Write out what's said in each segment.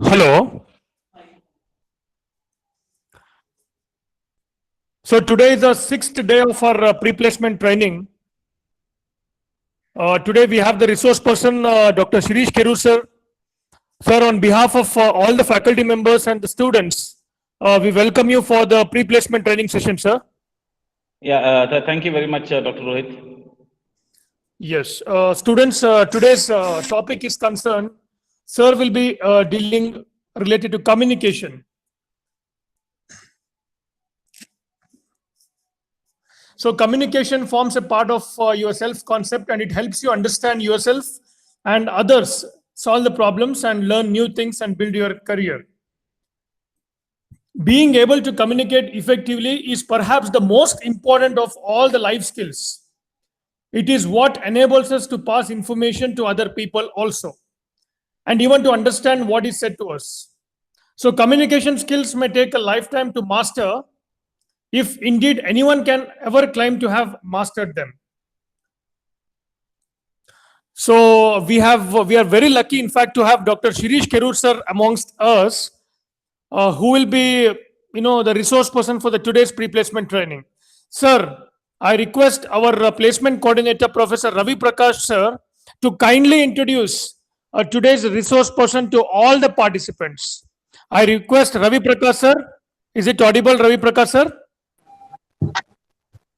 Hello. So today is the sixth day of our pre-placement training. Today we have the resource person, Dr. Shirish Kerur sir. Sir, on behalf of all the faculty members and the students, we welcome you for the pre-placement training session, sir. Yeah, thank you very much, Dr. Rohit. Yes, students, today's topic is concerned. Sir will be dealing related to communication. So communication forms a part of your self concept and it helps you understand yourself and others, solve the problems and learn new things and build your career. Being able to communicate effectively is perhaps the most important of all the life skills. It is what enables us to pass information to other people also, and even to understand what is said to us. So communication skills may take a lifetime to master, if indeed anyone can ever claim to have mastered them. So we are very lucky, in fact, to have Dr. Shirish Kerur sir amongst us, who will be the resource person for the today's pre-placement training. Sir, I request our placement coordinator, Professor Ravi Prakash sir, to kindly introduce today's resource person to all the participants. I request Ravi Prakash sir. Is it audible, Ravi Prakash sir?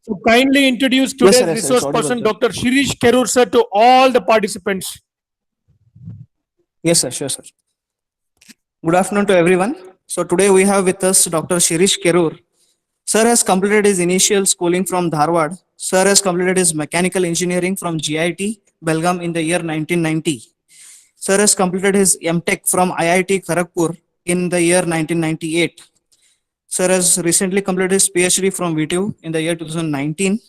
So kindly introduce Yes, sir. today's Yes, sir. It's resource audible, person, sir. Dr. Shirish Kerur sir, to all the participants. Yes, sir. Sure, sir. Good afternoon to everyone. So today we have with us Dr. Shirish Kerur. Sir has completed his initial schooling from Dharwad. Sir has completed his mechanical engineering from GIT, Belgaum in the year 1990. Sir has completed his MTech from IIT Kharagpur in the year 1998. Sir has recently completed his PhD from VTU in the year 2019.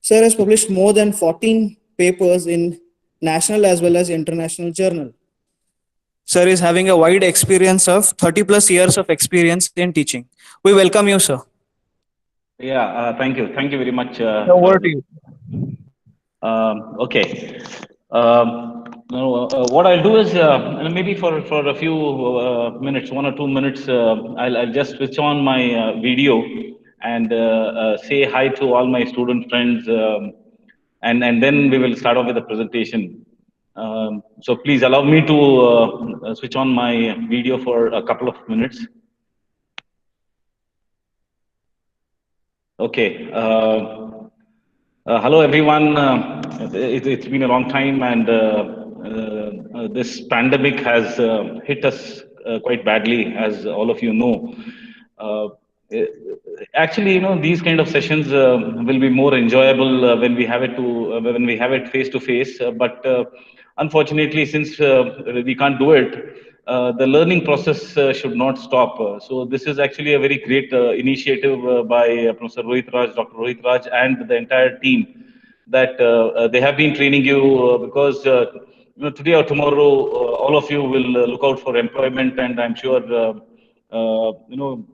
Sir has published more than 14 papers in national as well as international journal. Sir is having a wide experience of 30 plus years of experience in teaching. We welcome you, sir. Yeah, thank you. Thank you very much. Over to you. Okay. What I'll do is maybe for a few minutes, 1 or 2 minutes, I'll just switch on my video and say hi to all my student friends, and then we will start off with the presentation. So please allow me to switch on my video for a couple of minutes. Okay. Hello, everyone. It's been a long time, and this pandemic has hit us quite badly, as all of you know. Uh, eh, Actually, these kind of sessions will be more enjoyable when we have it face to face. But unfortunately, since we can't do it, the learning process should not stop. So this is actually a very great initiative by Professor Rohit Raj, Dr. Rohit Raj, and the entire team that they have been training you because today or tomorrow all of you will look out for employment, and I'm sure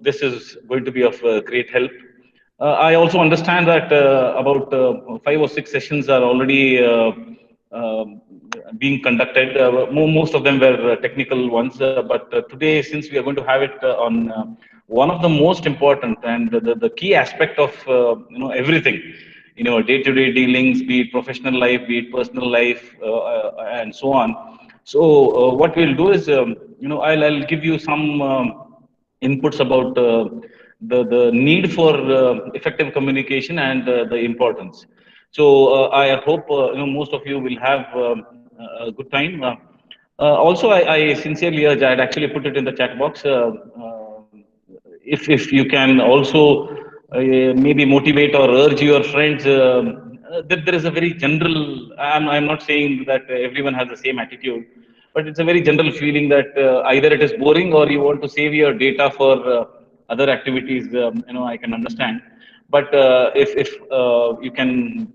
this is going to be of great help. I also understand that about 5 or 6 sessions are already being conducted. Most of them were technical ones, but today, since we are going to have it on one of the most important and the key aspect of everything, day-to-day dealings, be it professional life, be it personal life, and so on. So what we'll do is, I'll give you some inputs about the need for effective communication and the importance. So I hope most of you will have a good time. Also, I sincerely urge, I'd actually put it in the chat box. If you can also maybe motivate or urge your friends, that there is a very general. I'm not saying that everyone has the same attitude, but it's a very general feeling that either it is boring or you want to save your data for other activities. I can understand, but if you can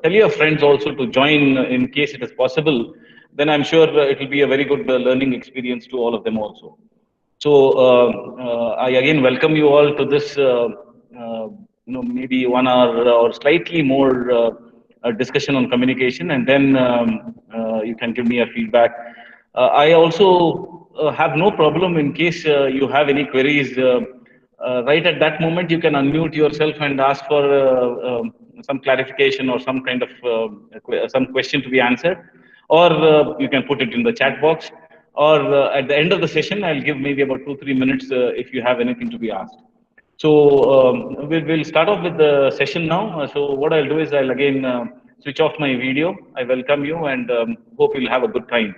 tell your friends also to join in case it is possible, then I'm sure it will be a very good learning experience to all of them also. So I again welcome you all to this, maybe 1 hour or slightly more discussion on communication, and then you can give me a feedback. I also have no problem in case you have any queries. Right at that moment, you can unmute yourself and ask for some clarification or some kind of some question to be answered, or you can put it in the chat box. Or at the end of the session, I'll give maybe about 2 3 minutes if you have anything to be asked. So we'll start off with the session now. So what I'll do is I'll again switch off my video. I welcome you and hope you'll have a good time.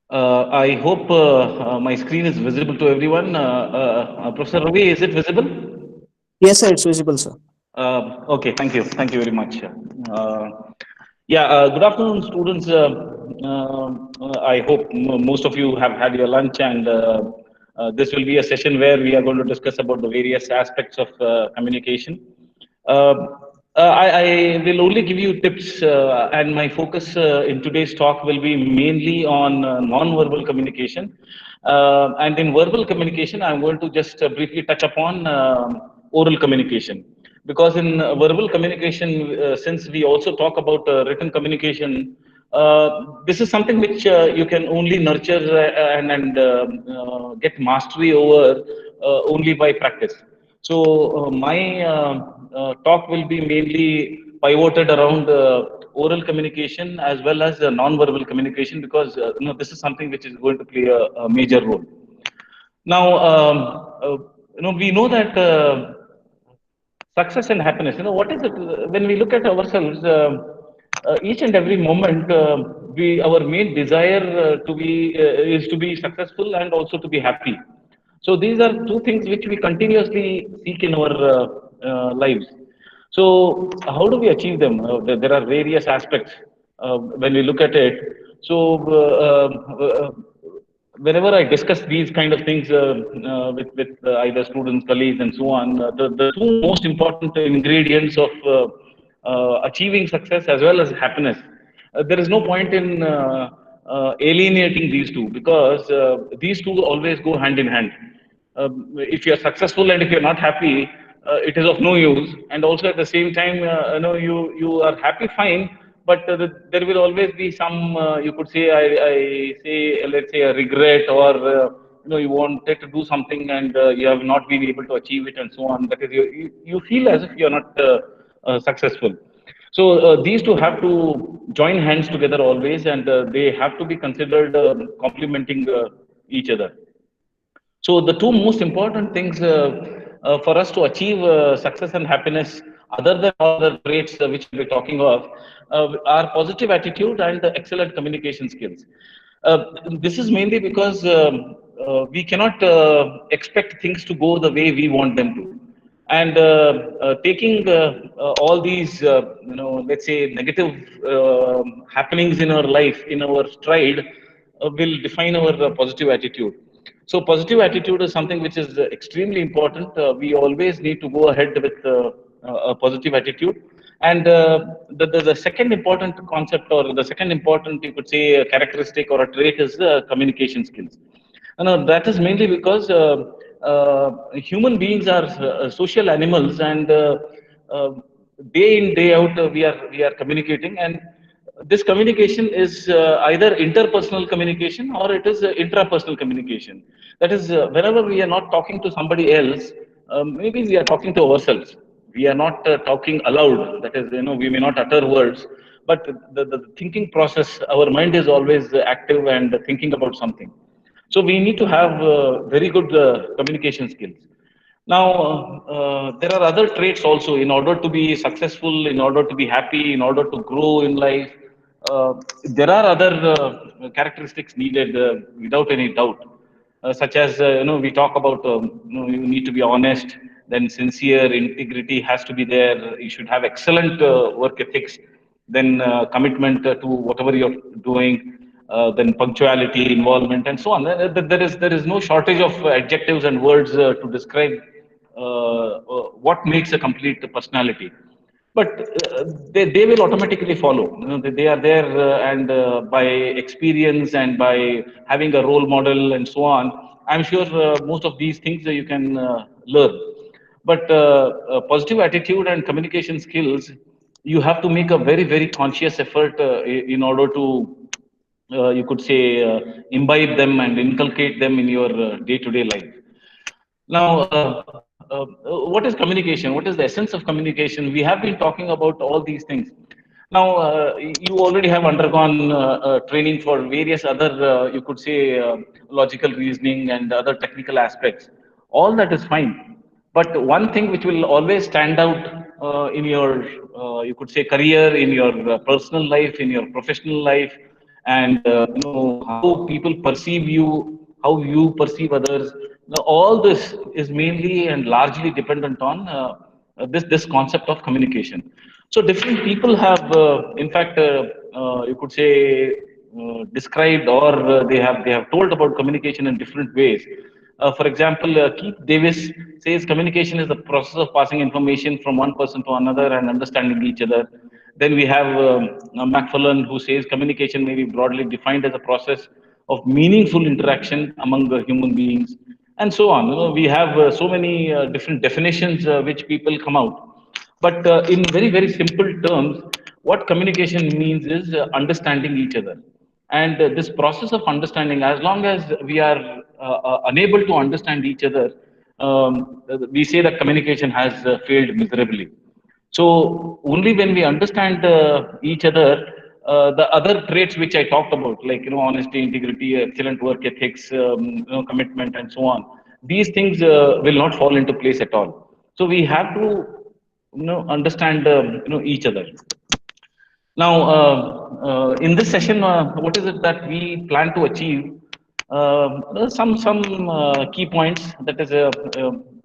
I hope my screen is visible to everyone. Professor Ravi, is it visible? Yes, sir, it's visible, sir. Okay, thank you. Thank you very much. Yeah, good afternoon, students. I hope most of you have had your lunch, and this will be a session where we are going to discuss about the various aspects of communication. Uh, I will only give you tips, and my focus in today's talk will be mainly on non-verbal communication. And in verbal communication, I'm going to just briefly touch upon oral communication. Because in verbal communication, since we also talk about written communication, this is something which you can only nurture and get mastery over only by practice. So my talk will be mainly pivoted around oral communication as well as non-verbal communication because this is something which is going to play a major role. Now, we know that success and happiness. What is it? When we look at ourselves, each and every moment, we our main desire to be is to be successful and also to be happy. So these are two things which we continuously seek in our lives. So how do we achieve them? There are various aspects when we look at it. So whenever I discuss these kind of things with either students, colleagues, and so on, the two most important ingredients of achieving success as well as happiness, there is no point in alienating these two because these two always go hand in hand. If you're successful and if you're not happy, it is of no use. And also at the same time, you are happy, fine, but there will always be some, you could say, I say, let's say, a regret or you wanted to do something and you have not been able to achieve it and so on. That is, you feel as if you're not successful. So these two have to join hands together always, and they have to be considered complementing each other. So the two most important things for us to achieve success and happiness, other than all the traits which we're talking of, are positive attitude and excellent communication skills. Uh, this is mainly because we cannot expect things to go the way we want them to. And taking all these, let's say, negative happenings in our life, in our stride, will define our positive attitude. So positive attitude is something which is extremely important. We always need to go ahead with a positive attitude. And the second important concept, or the second important, you could say, characteristic or a trait is communication skills. That is mainly because human beings are social animals, and uh, day in day out we are communicating, and this communication is either interpersonal communication or it is intrapersonal communication. That is, whenever we are not talking to somebody else, maybe we are talking to ourselves. We are not talking aloud. That is, we may not utter words, but the thinking process, our mind is always active and thinking about something. So we need to have very good communication skills. Now, there are other traits also in order to be successful, in order to be happy, in order to grow in life. Uh, there are other characteristics needed without any doubt, such as, we talk about, you need to be honest, then sincere, integrity has to be there. You should have excellent work ethics, then commitment to whatever you're doing, then punctuality, involvement, and so on. There is no shortage of adjectives and words to describe what makes a complete personality. But they will automatically follow. They are there, and by experience and by having a role model and so on, I'm sure most of these things you can learn. But positive attitude and communication skills, you have to make a very, very conscious effort in order to, you could say, imbibe them and inculcate them in your day-to-day life. Now, what is communication? What is the essence of communication? We have been talking about all these things. Now, you already have undergone training for various other, you could say, logical reasoning and other technical aspects. All that is fine. But one thing which will always stand out in your, you could say, career, in your personal life, in your professional life, and how people perceive you, how you perceive others. Now, all this is mainly and largely dependent on this concept of communication. So different people have, in fact, you could say, described, or they have told about communication in different ways. For example, Keith Davis says communication is the process of passing information from one person to another and understanding each other. Then we have Macfarlane, who says communication may be broadly defined as a process of meaningful interaction among human beings, and so on. We have so many different definitions which people come out. But in very, very simple terms, what communication means is understanding each other. And this process of understanding, as long as we are unable to understand each other, we say that communication has failed miserably. So only when we understand each other, the other traits which I talked about, like honesty, integrity, excellent work ethics, commitment, and so on, these things will not fall into place at all. So we have to understand each other. Now, in this session, what is it that we plan to achieve? Some key points. That is,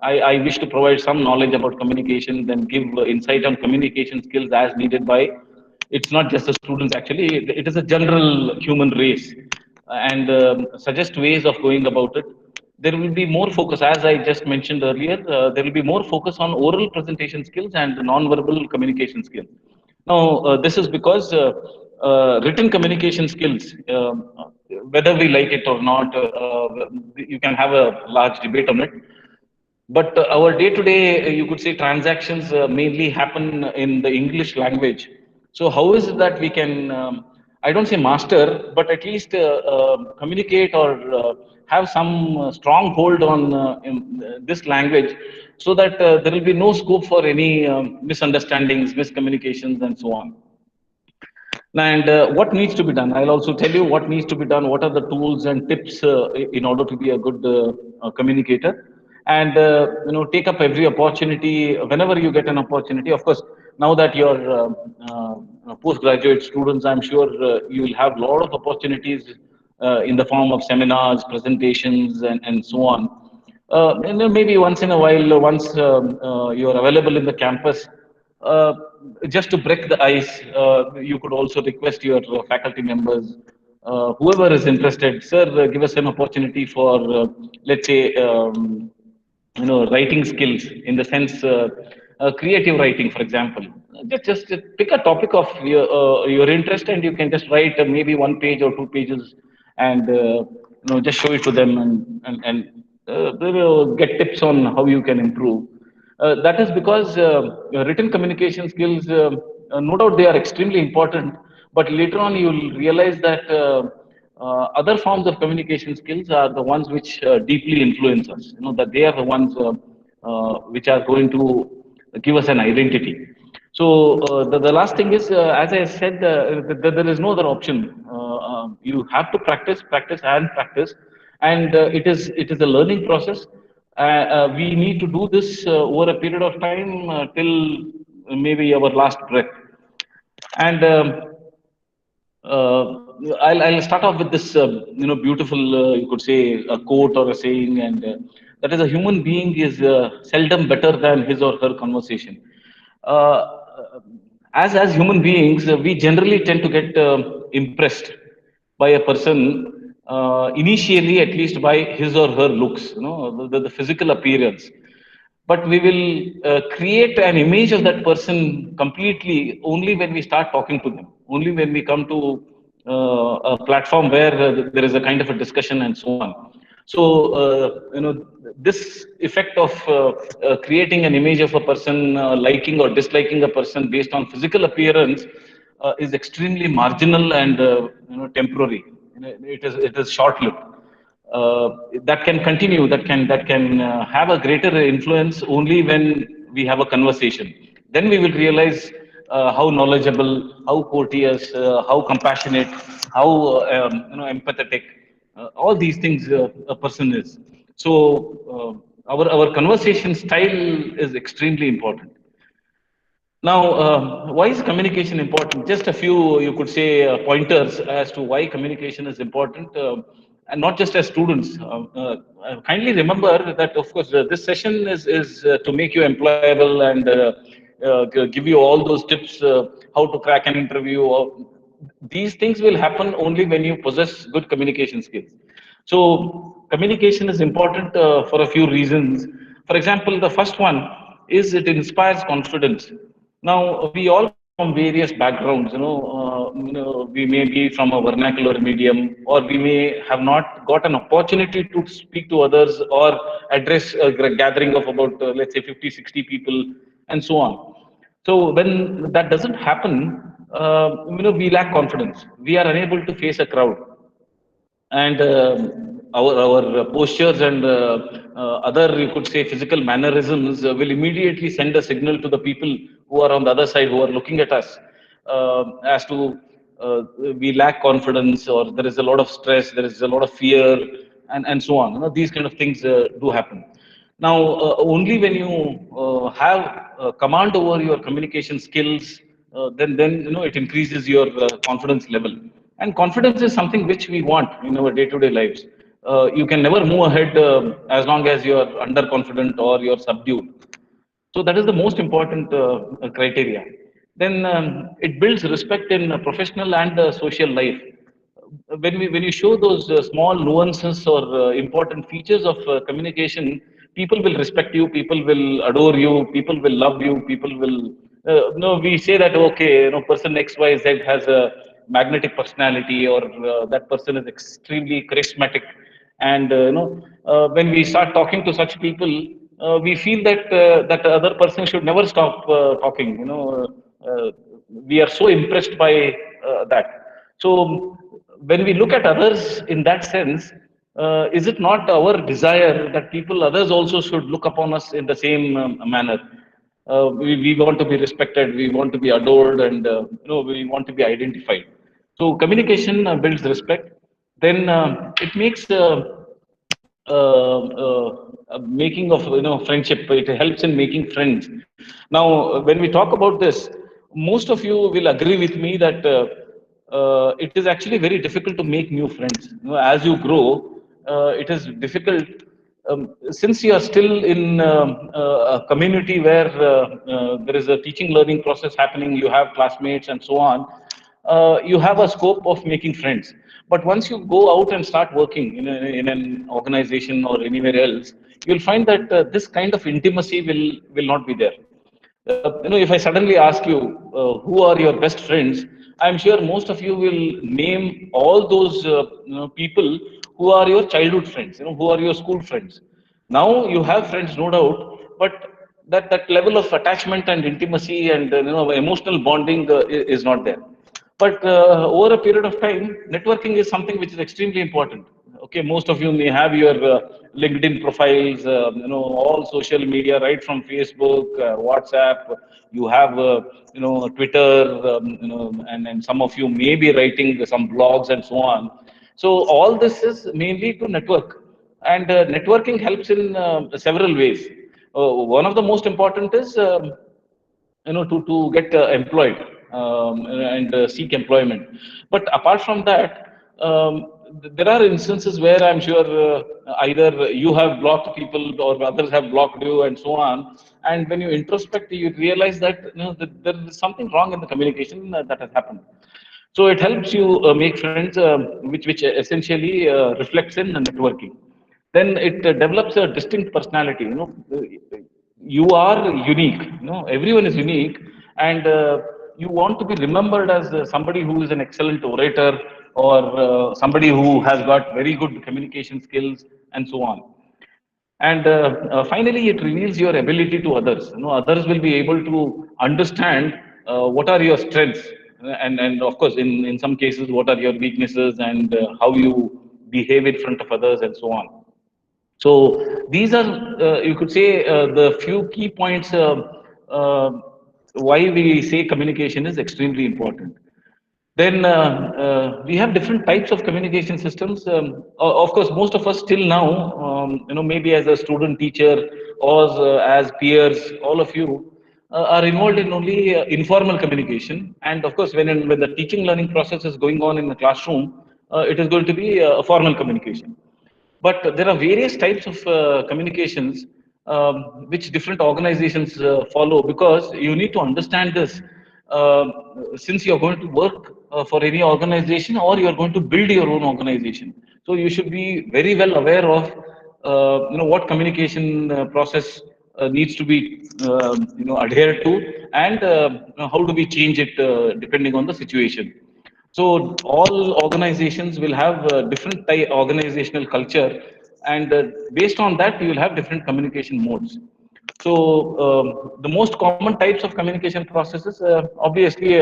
I wish to provide some knowledge about communication, then give insight on communication skills as needed by. It's not just the students actually; it is a general human race, and suggest ways of going about it. There will be more focus, as I just mentioned earlier. There will be more focus on oral presentation skills and non-verbal communication skills. Now, this is because written communication skills, whether we like it or not, you can have a large debate on it. But our day-to-day, you could say, transactions mainly happen in the English language. So how is it that we can, I don't say master, but at least communicate or have some strong hold on this language, so that there will be no scope for any misunderstandings, miscommunications, and so on. And what needs to be done? I'll also tell you what needs to be done. What are the tools and tips in order to be a good communicator? And take up every opportunity whenever you get an opportunity. Of course, now that you're postgraduate students, I'm sure you will have a lot of opportunities in the form of seminars, presentations, and so on. And then maybe once in a while, once you're available in the campus, uh, just to break the ice, you could also request your faculty members, whoever is interested, sir, give us an opportunity for, let's say, writing skills in the sense, creative writing, for example. Just pick a topic of your interest, and you can just write maybe 1 page or 2 pages, and just show it to them, and they will get tips on how you can improve. That is because written communication skills, no doubt they are extremely important, but later on you'll realize that other forms of communication skills are the ones which deeply influence us. That they are the ones which are going to give us an identity. So the last thing is, as I said, there is no other option. You have to practice, practice, and practice, and it is a learning process. We need to do this over a period of time till maybe our last breath. And I'll start off with this, beautiful, you could say, a quote or a saying, and that is, a human being is seldom better than his or her conversation. Uh, as human beings, we generally tend to get impressed by a person initially, at least by his or her looks, the physical appearance. But we will create an image of that person completely only when we start talking to them, only when we come to a platform where there is a kind of a discussion and so on. So, this effect of creating an image of a person, liking or disliking a person based on physical appearance, is extremely marginal and temporary. It is short-lived. That can continue. That can have a greater influence only when we have a conversation. Then we will realize how knowledgeable, how courteous, how compassionate, how empathetic, all these things a person is. So our conversation style is extremely important. Now, why is communication important? Just a few, you could say, pointers as to why communication is important, and not just as students. Kindly remember that, of course, this session is to make you employable and give you all those tips, how to crack an interview. These things will happen only when you possess good communication skills. So, communication is important for a few reasons. For example, the first one is it inspires confidence. Now, we all come from various backgrounds. We may be from a vernacular medium, or we may have not got an opportunity to speak to others or address a gathering of about, let's say, 50, 60 people, and so on. So when that doesn't happen, we lack confidence. We are unable to face a crowd, and our postures and other, you could say, physical mannerisms will immediately send a signal to the people who are on the other side, who are looking at us, as to uh, we lack confidence, or there is a lot of stress, there is a lot of fear, and so on. These kind of things do happen. Now, only when you have command over your communication skills, then it increases your confidence level. And confidence is something which we want in our day-to-day lives. You can never move ahead as long as you are underconfident or you're subdued. So that is the most important criteria. Then it builds respect in professional and social life. When you show those small nuances or important features of communication, people will respect you, people will adore you, people will love you, people will. No, we say that, okay, person X Y Z has a magnetic personality, or that person is extremely charismatic, and when we start talking to such people, we feel that that other person should never stop talking. We are so impressed by that. So when we look at others in that sense, is it not our desire that people, others also should look upon us in the same manner? We want to be respected, we want to be adored, and we want to be identified. So communication builds respect. Then it makes making of friendship. It helps in making friends. Now, when we talk about this, most of you will agree with me that it is actually very difficult to make new friends. As you grow, it is difficult, since you are still in a community where there is a teaching learning process happening, you have classmates and so on, you have a scope of making friends. But once you go out and start working in an organization or anywhere else, you'll find that this kind of intimacy will not be there. If I suddenly ask you, who are your best friends, I'm sure most of you will name all those people who are your childhood friends, who are your school friends. Now you have friends, no doubt, but that level of attachment and intimacy and emotional bonding is not there. But over a period of time, networking is something which is extremely important. Okay, most of you may have your LinkedIn profiles, all social media, right from Facebook, WhatsApp. You have, Twitter, and some of you may be writing some blogs and so on. So all this is mainly to network, and networking helps in several ways. One of the most important is to get employed, and seek employment. But apart from that, there are instances where I'm sure either you have blocked people or others have blocked you and so on, and when you introspect, you realize that, that there is something wrong in the communication that has happened. So it helps you make friends, which essentially reflects in networking. Then it develops a distinct personality. You are unique. Everyone is unique, and you want to be remembered as somebody who is an excellent orator, or somebody who has got very good communication skills, and so on. And finally, it reveals your ability to others. Others will be able to understand what are your strengths, and of course, in some cases, what are your weaknesses, and how you behave in front of others, and so on. So these are, you could say, the few key points uh, why we say communication is extremely important. Then we have different types of communication systems. Of course, most of us still now, maybe as a student teacher or as peers, all of you are involved in only informal communication. And of course, when the teaching learning process is going on in the classroom, it is going to be formal communication. But there are various types of communications which different organizations follow, because you need to understand this. Uh, since you're going to work for any organization, or you're going to build your own organization, so you should be very well aware of what communication process needs to be adhered to, and how do we change it depending on the situation. So all organizations will have different organizational culture, and based on that, you will have different communication modes. So the most common types of communication processes, obviously,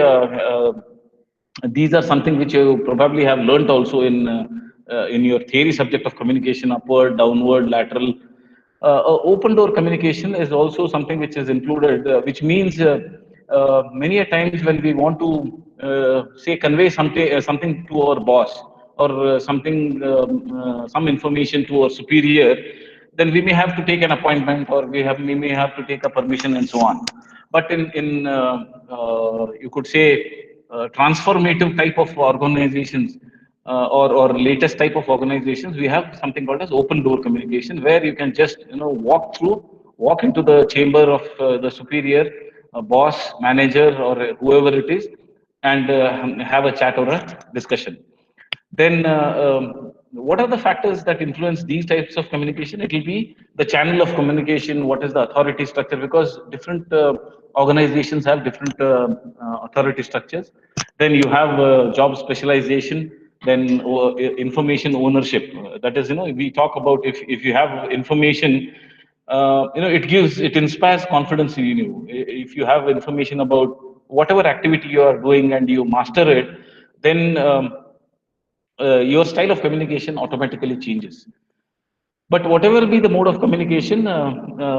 these are something which you probably have learnt also in your theory subject of communication: upward, downward, lateral. Open door communication is also something which is included, which means many a times when we want to say convey something to our boss, or some information to our superior, then we may have to take an appointment, or we may have to take a permission, and so on. But in you could say transformative type of organizations, or latest type of organizations, we have something called as open door communication, where you can just walk into the chamber of the superior, boss, manager, or whoever it is, and have a chat or a discussion. Then, what are the factors that influence these types of communication? It will be the channel of communication. What is the authority structure? Because different organizations have different authority structures. Then you have job specialization. Then information ownership. That is, we talk about, if you have information, it inspires confidence in you. If you have information about whatever activity you are doing and you master it, then your style of communication automatically changes. But whatever be the mode of communication,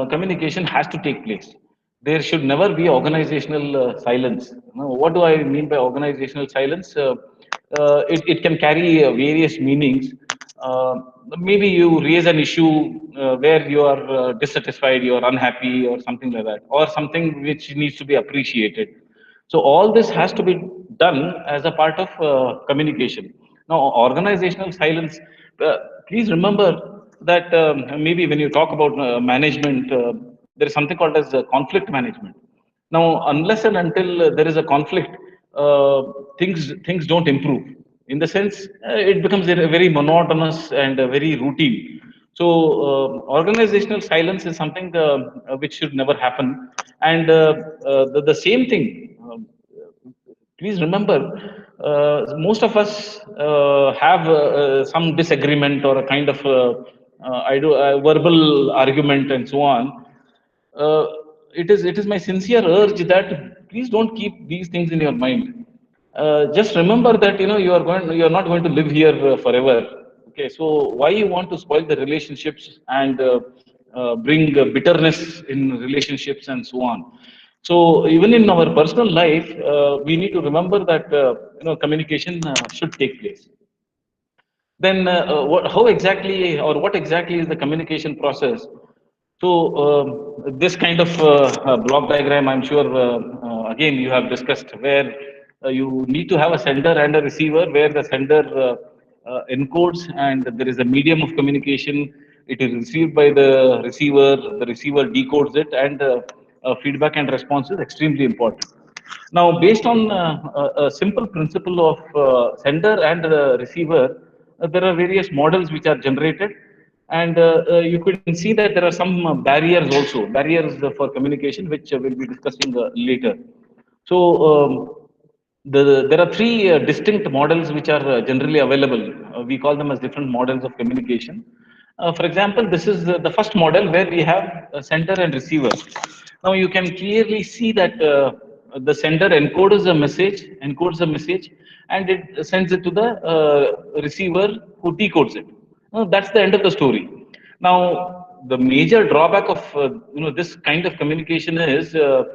communication has to take place. There should never be organizational silence. What do I mean by organizational silence? It can carry various meanings. Uh, Maybe you raise an issue where you are dissatisfied, you are unhappy, or something like that, or something which needs to be appreciated. So all this has to be done as a part of communication. Now, organizational silence. Uh, Please remember that maybe when you talk about management, there is something called as conflict management. Now, unless and until there is a conflict, things don't improve. In the sense, it becomes a very monotonous and very routine. So, organizational silence is something which should never happen. And the same thing. Please remember, most of us have some disagreement, or a kind of verbal argument, and so on. uh, it is my sincere urge that please don't keep these things in your mind. Just remember that you are not going to live here forever. Okay, so why you want to spoil the relationships, and bring bitterness in relationships, and so on. So even in our personal life, we need to remember that communication should take place. Then, how exactly, or what exactly is the communication process? So, this kind of block diagram, I'm sure, again, you have discussed, where you need to have a sender and a receiver, where the sender encodes, and there is a medium of communication. It is received by the receiver decodes it, and feedback and response is extremely important. Now, based on a simple principle of sender and receiver, there are various models which are generated, and you can see that there are some barriers also, barriers for communication, which we'll be discussing later. So, there are three distinct models which are generally available. We call them as different models of communication. For example, this is the first model where we have a sender and receiver. Now you can clearly see that the sender encodes a message, and it sends it to the receiver who decodes it. Now, that's the end of the story. Now, the major drawback of this kind of communication is there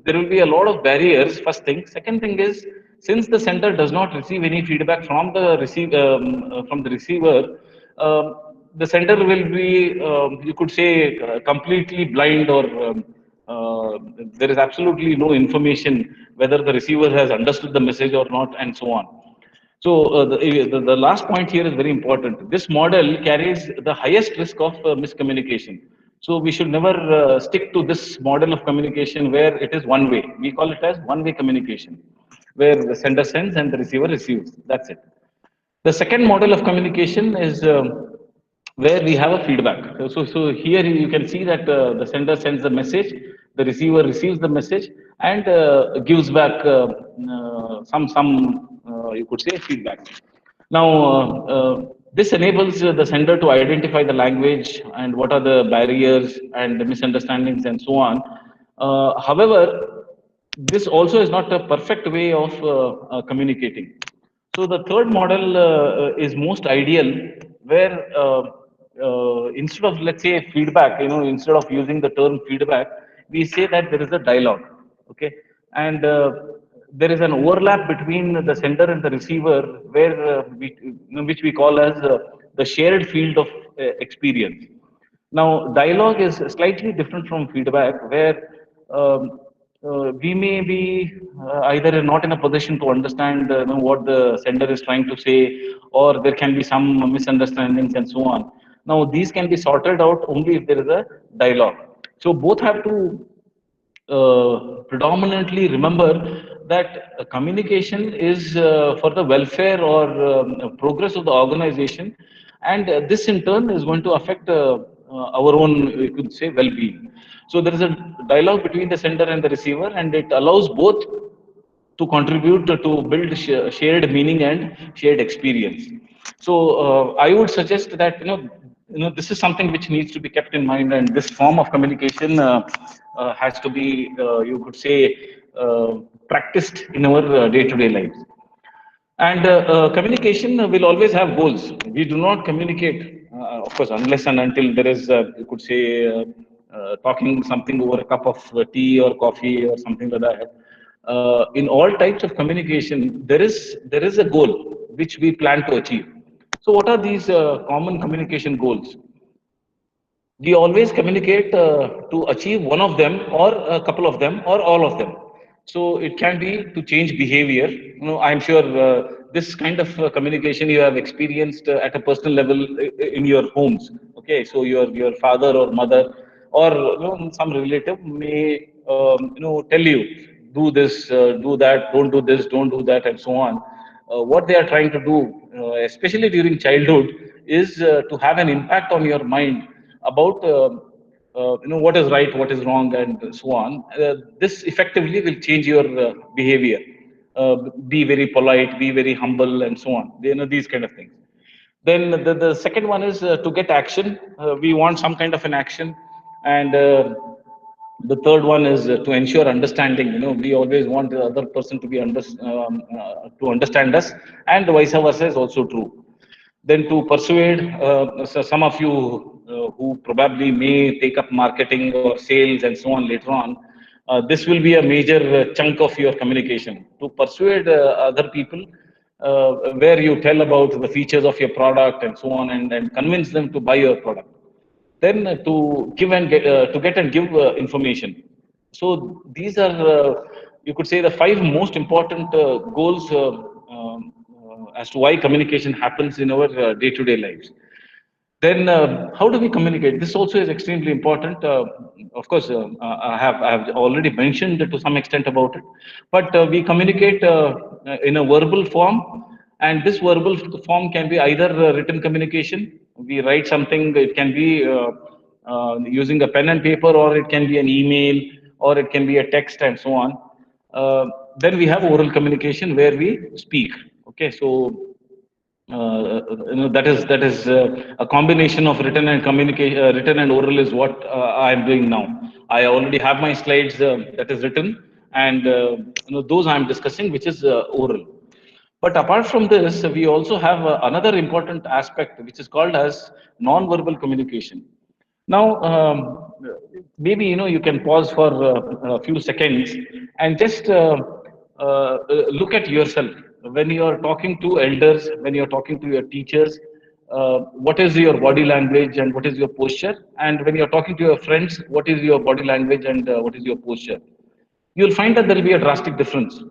will be a lot of barriers. First thing. Second thing is, since the sender does not receive any feedback from the receiver, the sender will be, you could say, completely blind, or there is absolutely no information whether the receiver has understood the message or not, and so on. So the last point here is very important. This model carries the highest risk of miscommunication. So we should never stick to this model of communication where it is one way. We call it as one way communication, where the sender sends and the receiver receives. That's it. The second model of communication is where we have a feedback. So here you can see that the sender sends the message, the receiver receives the message, and gives back some you could say feedback. Now, this enables the sender to identify the language and what are the barriers and the misunderstandings and so on. However, this also is not a perfect way of communicating. So the third model is most ideal, where instead of, let's say, feedback, instead of using the term feedback, we say that there is a dialogue. Okay, and there is an overlap between the sender and the receiver, where which we call as the shared field of experience. Now, dialogue is slightly different from feedback, where we may be either not in a position to understand what the sender is trying to say, or there can be some misunderstandings and so on. Now, these can be sorted out only if there is a dialogue. So, both have to predominantly remember that communication is for the welfare or progress of the organization, and this in turn is going to affect our own, you could say, well-being. So there is a dialogue between the sender and the receiver, and it allows both to contribute to build shared meaning and shared experience. So I would suggest that this is something which needs to be kept in mind, and this form of communication has to be, you could say, uh, practiced in our day-to-day lives. And communication will always have goals. We do not communicate, of course, unless and until there is, you could say, talking something over a cup of tea or coffee or something like that. In all types of communication, there is a goal which we plan to achieve. So, what are these common communication goals? We always communicate to achieve one of them, or a couple of them, or all of them. So it can be to change behavior. I'm sure this kind of communication you have experienced at a personal level in your homes. Okay, so your father or mother, or some relative may tell you, do this, do that, don't do this, don't do that, and so on. What they are trying to do, especially during childhood, is to have an impact on your mind about what is right, what is wrong, and so on. This effectively will change your behavior. Be very polite, be very humble, and so on. These kind of things. Then the second one is to get action. We want some kind of an action, and the third one is to ensure understanding. We always want the other person to be to understand us, and vice versa is also true. Then to persuade, so some of you who probably may take up marketing or sales and so on later on, this will be a major chunk of your communication, to persuade other people, where you tell about the features of your product and so on, and convince them to buy your product. Then to give and get, to get and give information. So these are, you could say, the five most important goals as to why communication happens in our day-to-day lives. Then, how do we communicate? This also is extremely important. Of course, I have already mentioned to some extent about it, but we communicate in a verbal form, and this verbal form can be either written communication. We write something. It can be using a pen and paper, or it can be an email, or it can be a text, and so on. Then we have oral communication, where we speak. Okay, so That is a combination of written and communication, written and oral is what I am doing now. I already have my slides that is written, and those I am discussing, which is oral. But apart from this, we also have another important aspect, which is called as non-verbal communication. Now, maybe you can pause for a few seconds and just look at yourself when you are talking to elders, when you are talking to your teachers. What is your body language and what is your posture? And when you are talking to your friends, what is your body language and what is your posture? You'll find that there will be a drastic difference.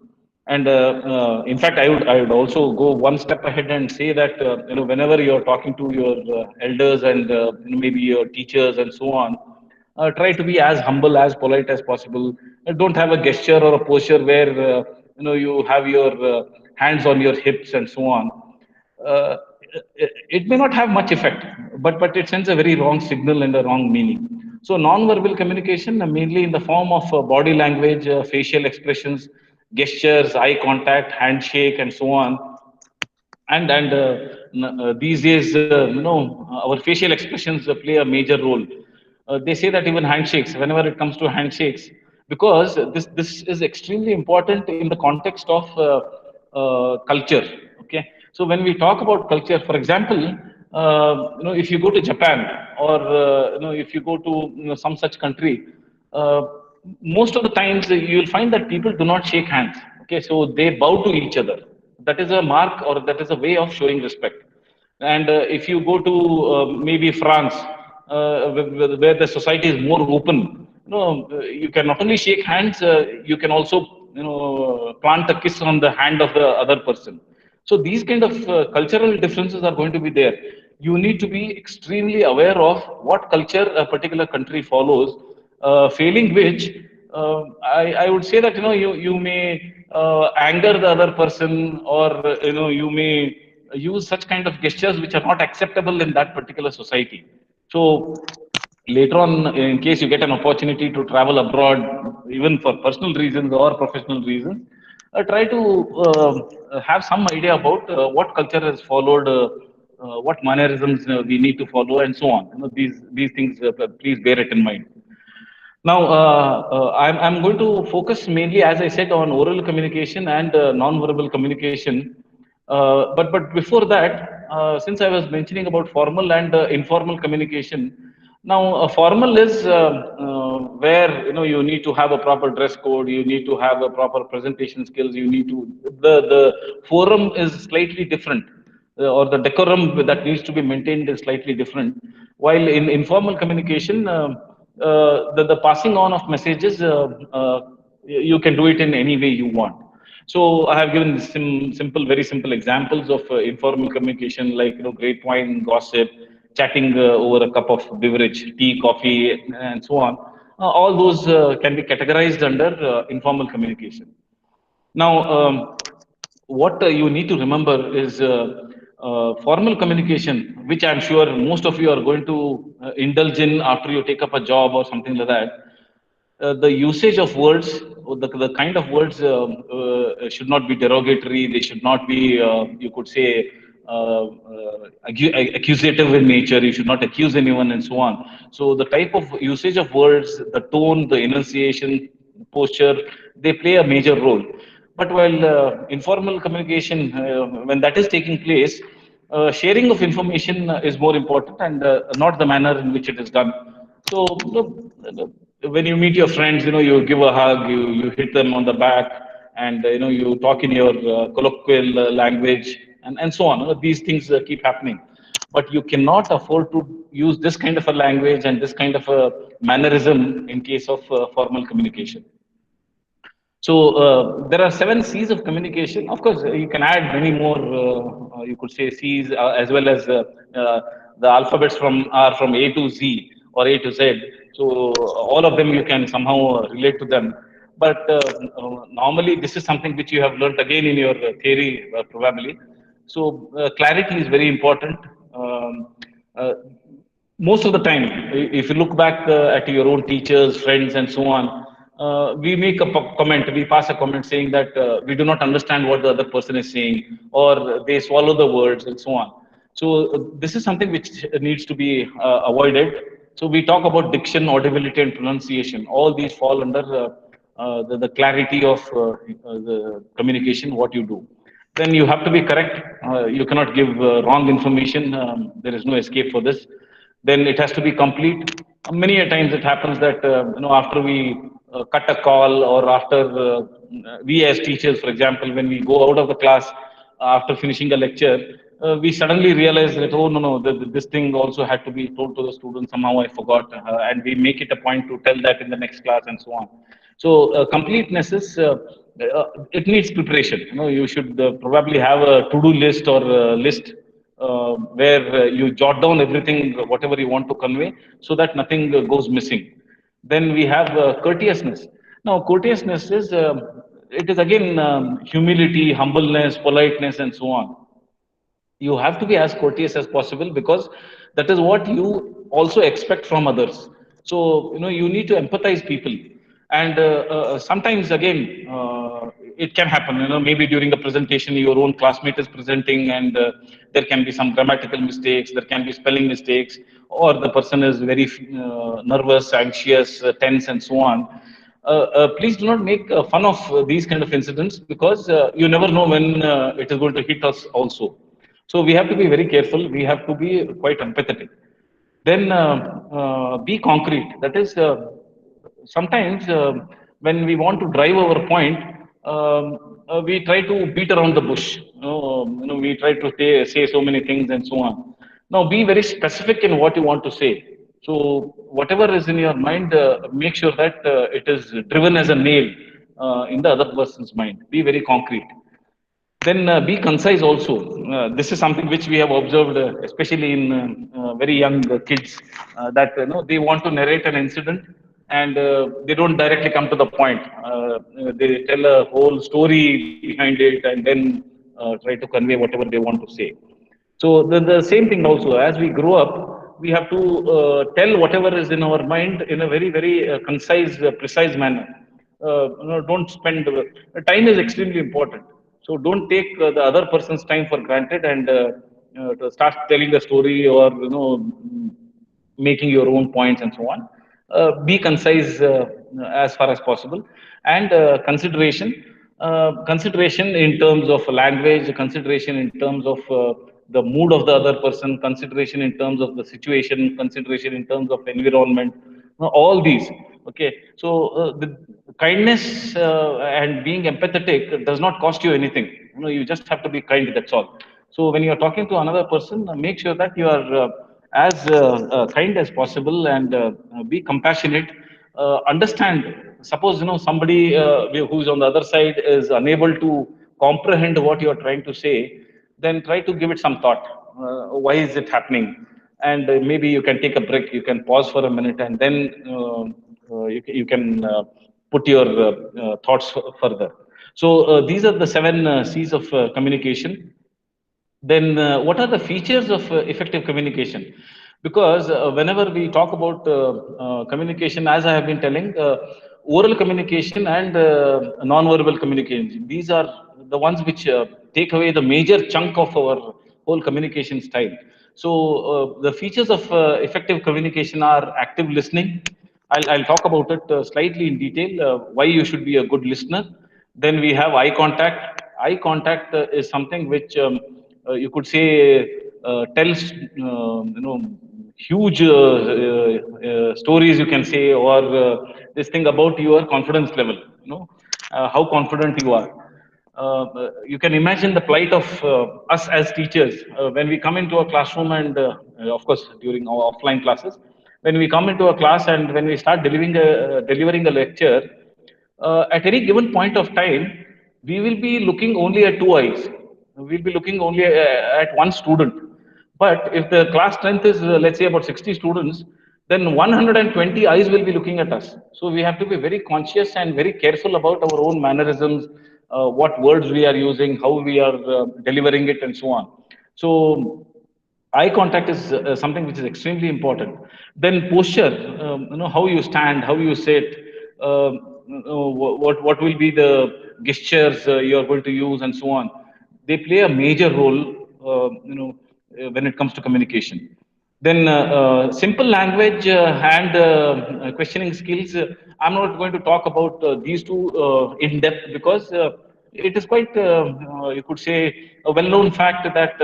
And in fact, I would also go one step ahead and say that whenever you're talking to your elders and maybe your teachers and so on, try to be as humble, as polite as possible. Don't have a gesture or a posture where you have your hands on your hips and so on. uh, it may not have much effect, but it sends a very wrong signal and a wrong meaning. So non-verbal communication, mainly in the form of body language, facial expressions, gestures, eye contact, handshake, and so on, and these days, our facial expressions play a major role. They say that even handshakes, whenever it comes to handshakes, because this is extremely important in the context of culture. Okay, so when we talk about culture, for example, if you go to Japan, or if you go to some such country, uh, most of the times you'll find that people do not shake hands. Okay, so they bow to each other. That is a mark, or that is a way of showing respect. And if you go to maybe France, where the society is more open, you can not only shake hands, you can also plant a kiss on the hand of the other person. So these kind of cultural differences are going to be there. You need to be extremely aware of what culture a particular country follows, failing which, I would say that you may anger the other person, or you may use such kind of gestures which are not acceptable in that particular society. So later on, in case you get an opportunity to travel abroad, even for personal reasons or professional reasons, try to have some idea about what culture has followed, what mannerisms we need to follow, and so on. These things, please bear it in mind. Now, I'm going to focus mainly, as I said, on oral communication and non-verbal communication. But before that, since I was mentioning about formal and informal communication, now formal is where you need to have a proper dress code, you need to have a proper presentation skills, you need to the forum is slightly different, or the decorum that needs to be maintained is slightly different. While in informal communication, the passing on of messages, you can do it in any way you want. So I have given very simple examples of informal communication, like great wine, gossip, chatting over a cup of beverage, tea, coffee, and so on. All those can be categorized under informal communication. Now, what you need to remember is formal communication, which I'm sure most of you are going to indulge in after you take up a job or something like that. The usage of words, or the kind of words, should not be derogatory. They should not be, you could say, accusative in nature. You should not accuse anyone, and so on. So the type of usage of words, the tone, the enunciation, posture, they play a major role. But while informal communication, when that is taking place, sharing of information is more important, and not the manner in which it is done. So, when you meet your friends, you give a hug, you hit them on the back, and you talk in your colloquial language, and so on. These things keep happening, but you cannot afford to use this kind of a language and this kind of a mannerism in case of formal communication. So there are seven C's of communication. Of course, you can add many more. You could say C's, as well as the alphabets from A to Z or A to Z. So all of them you can somehow relate to them. But normally, this is something which you have learnt again in your theory, probably. So clarity is very important. Uh, Most of the time, if you look back at your own teachers, friends, and so on, we make a comment, we pass a comment saying that we do not understand what the other person is saying, or they swallow the words, and so on. So this is something which needs to be avoided. So we talk about diction, audibility, and pronunciation. All these fall under the clarity of the communication, what you do. Then you have to be correct. You cannot give wrong information. There is no escape for this. Then it has to be complete. Many a times it happens that after we cut a call, or after we as teachers, for example, when we go out of the class after finishing a lecture, we suddenly realize that, oh no, no, this thing also had to be told to the students. Somehow I forgot, and we make it a point to tell that in the next class, and so on. So completeness is it needs preparation. You should probably have a to-do list, or a list where you jot down everything, whatever you want to convey, so that nothing goes missing. Then we have courteousness. Now, courteousness is it is again humility, humbleness, politeness, and so on. You have to be as courteous as possible, because that is what you also expect from others. So you need to empathize people. And sometimes again, it can happen, maybe during the presentation your own classmate is presenting, and there can be some grammatical mistakes, there can be spelling mistakes, or the person is very nervous, anxious, tense, and so on. Please do not make fun of these kind of incidents, because you never know when it is going to hit us also. So we have to be very careful. We have to be quite empathetic. Then be concrete. That is, sometimes when we want to drive our point, we try to beat around the bush. We try to say so many things, and so on. Now, be very specific in what you want to say. So whatever is in your mind, make sure that it is driven as a nail in the other person's mind. Be very concrete. Then be concise also. This is something which we have observed, especially in very young kids, that they want to narrate an incident, and they don't directly come to the point. They tell a whole story behind it, and then try to convey whatever they want to say. So the same thing also, as we grow up, we have to tell whatever is in our mind in a very, very concise, precise manner. Don't spend, time is extremely important. So don't take the other person's time for granted, and to start telling a story, or making your own points, and so on. Be concise as far as possible, and consideration in terms of language, consideration in terms of the mood of the other person, consideration in terms of the situation, consideration in terms of environment. All these. Okay, so the kindness and being empathetic does not cost you anything. You just have to be kind. That's all. So when you are talking to another person, make sure that you are as kind as possible, and be compassionate. Understand. Suppose somebody who's on the other side is unable to comprehend what you are trying to say, then try to give it some thought. Why is it happening? And maybe you can take a break. You can pause for a minute, and then you can put your thoughts further. So these are the seven C's of communication. Then, what are the features of effective communication? Because whenever we talk about communication, as I have been telling, oral communication and non-verbal communication, these are the ones which take away the major chunk of our whole communication style. So, the features of effective communication are active listening. I'll talk about it slightly in detail, why you should be a good listener. Then we have eye contact. Eye contact is something which you could say tells huge stories, you can say, or this thing about your confidence level. How confident you are. You can imagine the plight of us as teachers when we come into a classroom, and of course during our offline classes, when we come into a class and when we start delivering a lecture, at any given point of time, we will be looking only at two eyes. We'll be looking only at one student. But if the class strength is, let's say, about 60 students, then 120 eyes will be looking at us. So we have to be very conscious and very careful about our own mannerisms, what words we are using, how we are delivering it, and so on. So eye contact is something which is extremely important. Then posture, how you stand, how you sit, what will be the gestures you are going to use and so on. They play a major role, when it comes to communication. Then simple language and questioning skills. I'm not going to talk about these two in depth because it is quite, you could say, a well-known fact that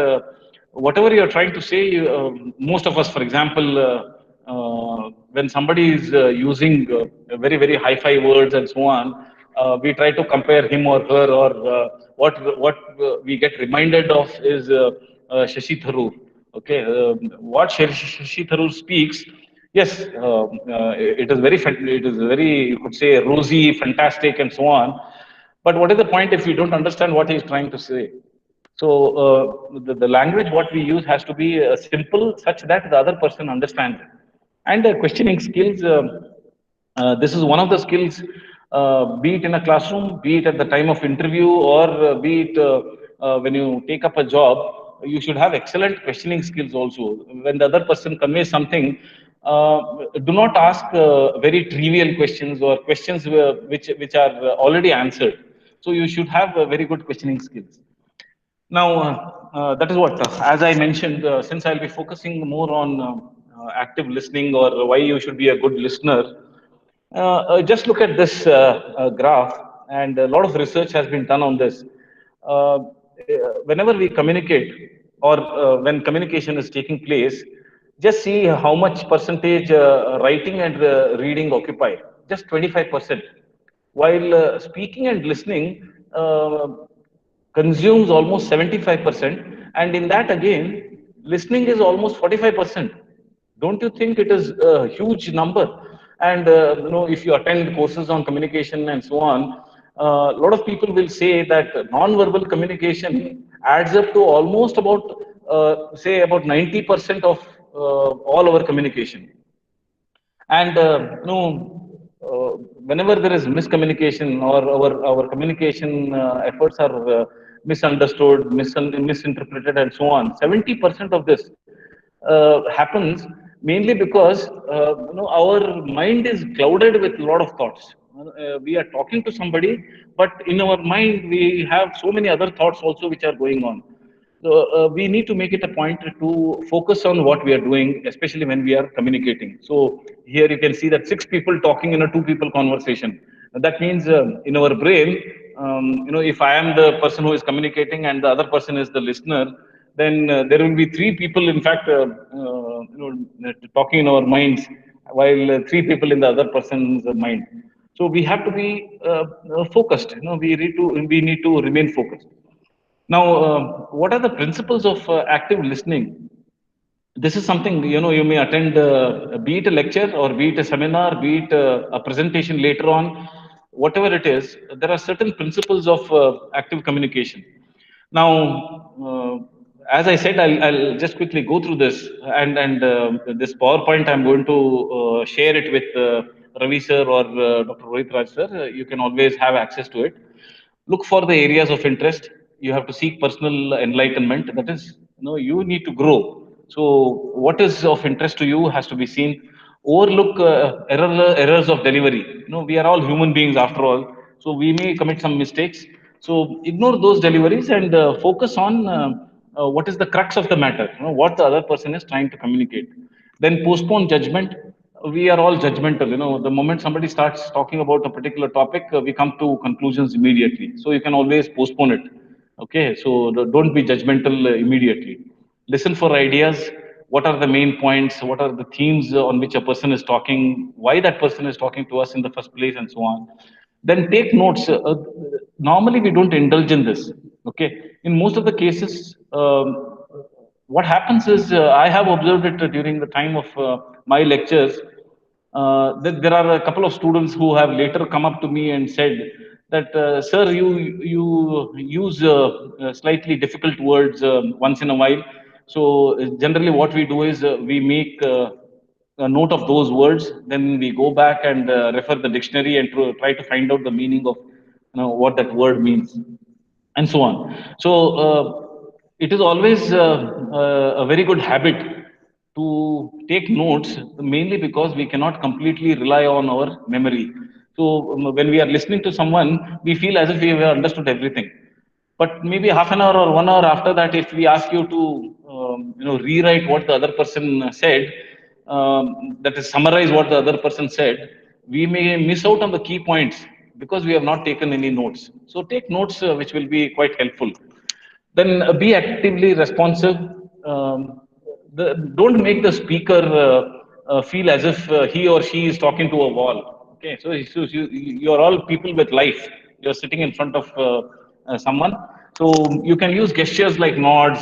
whatever you're trying to say, most of us, for example, when somebody is using very hi-fi words and so on, we try to compare him or her, or what we get reminded of is Shashi Tharoor. Okay, what Shashi Tharoor speaks, yes, it is it is very, you could say, rosy, fantastic, and so on. But what is the point if you don't understand what he is trying to say? So the language what we use has to be simple, such that the other person understands it. And questioning skills. This is one of the skills, be it in a classroom, be it at the time of interview, or be it when you take up a job. You should have excellent questioning skills also. When the other person conveys something, do not ask very trivial questions or questions which are already answered. So you should have very good questioning skills. Now, that is what, as I mentioned, since I'll be focusing more on active listening, or why you should be a good listener, just look at this graph, and a lot of research has been done on this. Whenever we communicate, or when communication is taking place, just see how much percentage writing and reading occupy. Just 25%. While speaking and listening consumes almost 75%, and in that again listening is almost 45%. Don't you think it is a huge number? And if you attend courses on communication and so on, a lot of people will say that non-verbal communication adds up to almost about, say, about 90% of all our communication. And whenever there is miscommunication, or our communication efforts are misunderstood, misinterpreted, and so on, 70% of this happens mainly because our mind is clouded with a lot of thoughts. We are talking to somebody, but in our mind we have so many other thoughts also which are going on. So we need to make it a point to focus on what we are doing, especially when we are communicating. So here you can see that six people talking in a two people conversation. That means in our brain, if I am the person who is communicating and the other person is the listener, then there will be three people, in fact, talking in our minds, while three people in the other person's mind. So we have to be focused. We need to remain focused. Now, what are the principles of active listening? This is something, you may attend, be it a lecture, or be it a seminar, be it a presentation later on, whatever it is. There are certain principles of active communication. Now, as I said, I'll just quickly go through this, and this PowerPoint I'm going to share it with Ravi sir, or Dr. Rohit Raj sir. You can always have access to it. Look for the areas of interest. You have to seek personal enlightenment. That is, you need to grow. So what is of interest to you has to be seen. Overlook errors of delivery. We are all human beings after all, so we may commit some mistakes. So ignore those deliveries, and focus on what is the crux of the matter, what the other person is trying to communicate. Then postpone judgment. We are all judgmental. The moment somebody starts talking about a particular topic, we come to conclusions immediately. So you can always postpone it. Okay, so don't be judgmental immediately. Listen for ideas. What are the main points? What are the themes on which a person is talking? Why that person is talking to us in the first place, and so on. Then take notes. Normally, we don't indulge in this. Okay, in most of the cases, what happens is, I have observed it during the time of my lectures, that there are a couple of students who have later come up to me and said that, sir, you use slightly difficult words once in a while. So generally, what we do is, we make a note of those words, then we go back and refer the dictionary and try to find out the meaning of what that word means, and so on. So it is always a very good habit to take notes, mainly because we cannot completely rely on our memory. So when we are listening to someone, we feel as if we have understood everything. But maybe half an hour or 1 hour after that, if we ask you to, rewrite what the other person said, that is summarize what the other person said, we may miss out on the key points because we have not taken any notes. So take notes, which will be quite helpful. Then be actively responsive. Um, don't make the speaker feel as if he or she is talking to a wall. Okay, so you are all people with life. You are sitting in front of someone, so you can use gestures like nods.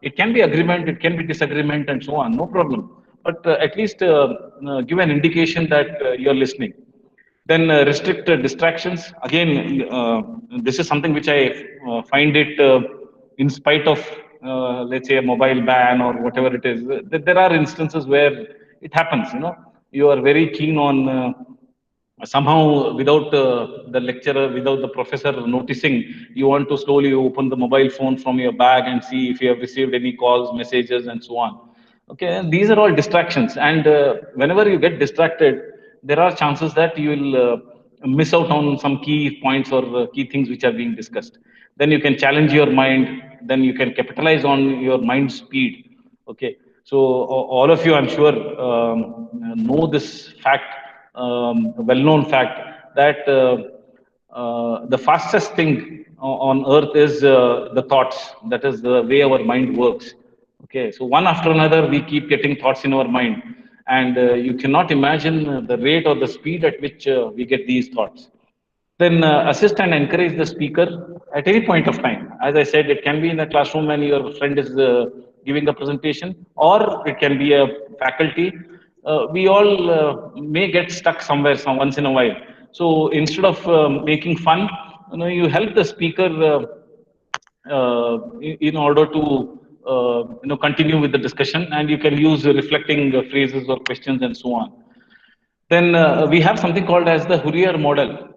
It can be agreement, it can be disagreement, and so on. No problem. But at least give an indication that you are listening. Then restrict distractions. Again, this is something which I find it, in spite of, let's say, a mobile ban or whatever it is. There are instances where it happens. You are very keen on. Somehow without the lecturer, without the professor noticing, you want to slowly open the mobile phone from your bag and see if you have received any calls, messages, and so on. Okay, and these are all distractions, and whenever you get distracted, there are chances that you will miss out on some key points or key things which are being discussed. Then you can challenge your mind, then you can capitalize on your mind speed. Okay, so all of you, I'm sure, know this fact, well-known fact, that the fastest thing on earth is the thoughts. That is the way our mind works. Okay, so one after another, we keep getting thoughts in our mind, and you cannot imagine the rate or the speed at which we get these thoughts. Then assist and encourage the speaker at any point of time. As I said, it can be in a classroom when your friend is giving the presentation, or it can be a faculty. We all may get stuck somewhere once in a while. So instead of making fun, you help the speaker in order to continue with the discussion, and you can use reflecting phrases or questions and so on. Then we have something called as the Hurrier model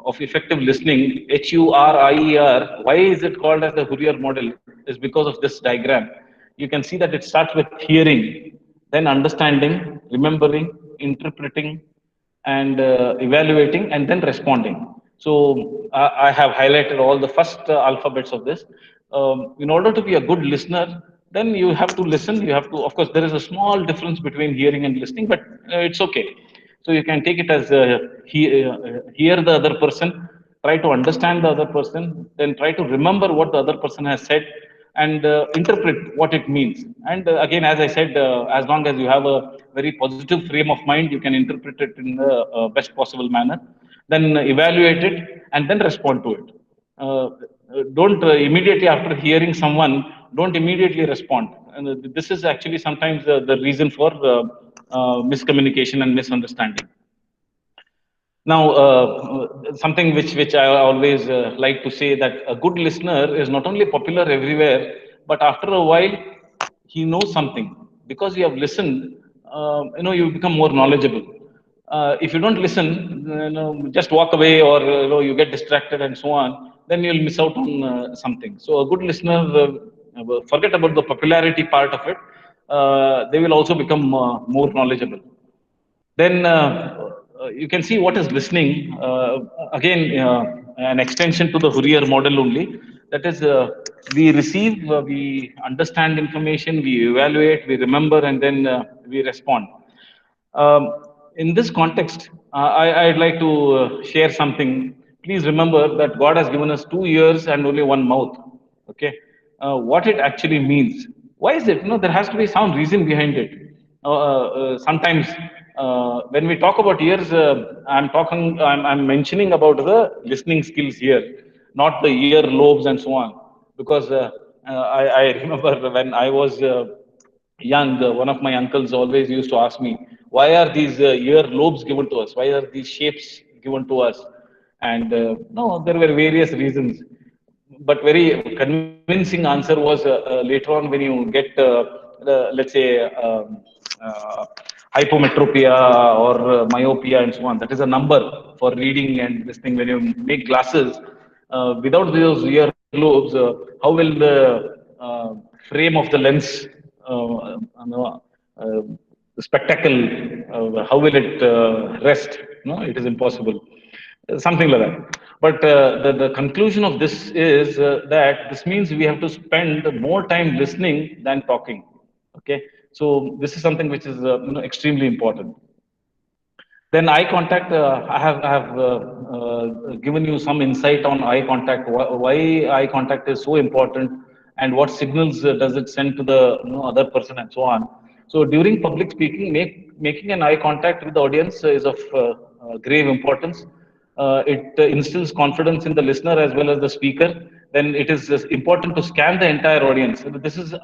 of effective listening, HURIER. Why is it called as the Hurrier model? Is because of this diagram. You can see that it starts with hearing, then understanding, remembering, interpreting, and evaluating, and then responding. So I have highlighted all the first alphabets of this. In order to be a good listener, then you have to listen. You have to, of course, there is a small difference between hearing and listening, but it's okay. So you can take it as hear the other person, try to understand the other person, then try to remember what the other person has said, and interpret what it means. And again, as I said, as long as you have a very positive frame of mind, you can interpret it in the best possible manner. Then evaluate it and then respond to it. Don't immediately after hearing someone, don't immediately respond. And this is actually sometimes the reason for miscommunication and misunderstanding. Now, something which I always like to say, that a good listener is not only popular everywhere, but after a while, he knows something because you have listened. You become more knowledgeable. If you don't listen, just walk away, or you get distracted and so on, then you'll miss out on something. So, a good listener, forget about the popularity part of it. They will also become more knowledgeable. Then you can see what is listening. Again, an extension to the Hurrier model only. That is, we receive, we understand information, we evaluate, we remember, and then we respond. Um, in this context, I'd like to share something. Please remember that God has given us 2 ears and only one mouth. Okay, what it actually means. Why is it? There has to be some reason behind it. Sometimes when we talk about ears, I'm mentioning about the listening skills here, not the ear lobes and so on. Because I remember when I was young, one of my uncles always used to ask me, why are these ear lobes given to us? Why are these shapes given to us? And no, there were various reasons. But very convincing answer was later on when you get, let's say, hypometropia or myopia and so on. That is a number for reading and listening. When you make glasses, without those ear lobes, how will the frame of the lens, uh, uh, the spectacle, how will it rest? No, it is impossible. Something like that. But the conclusion of this is that this means we have to spend more time listening than talking. Okay, so this is something which is extremely important. Then eye contact, I have given you some insight on eye contact, why eye contact is so important, and what signals does it send to the other person, and so on. So during public speaking, making an eye contact with the audience is of grave importance. It instills confidence in the listener as well as the speaker. Then it is important to scan the entire audience. This is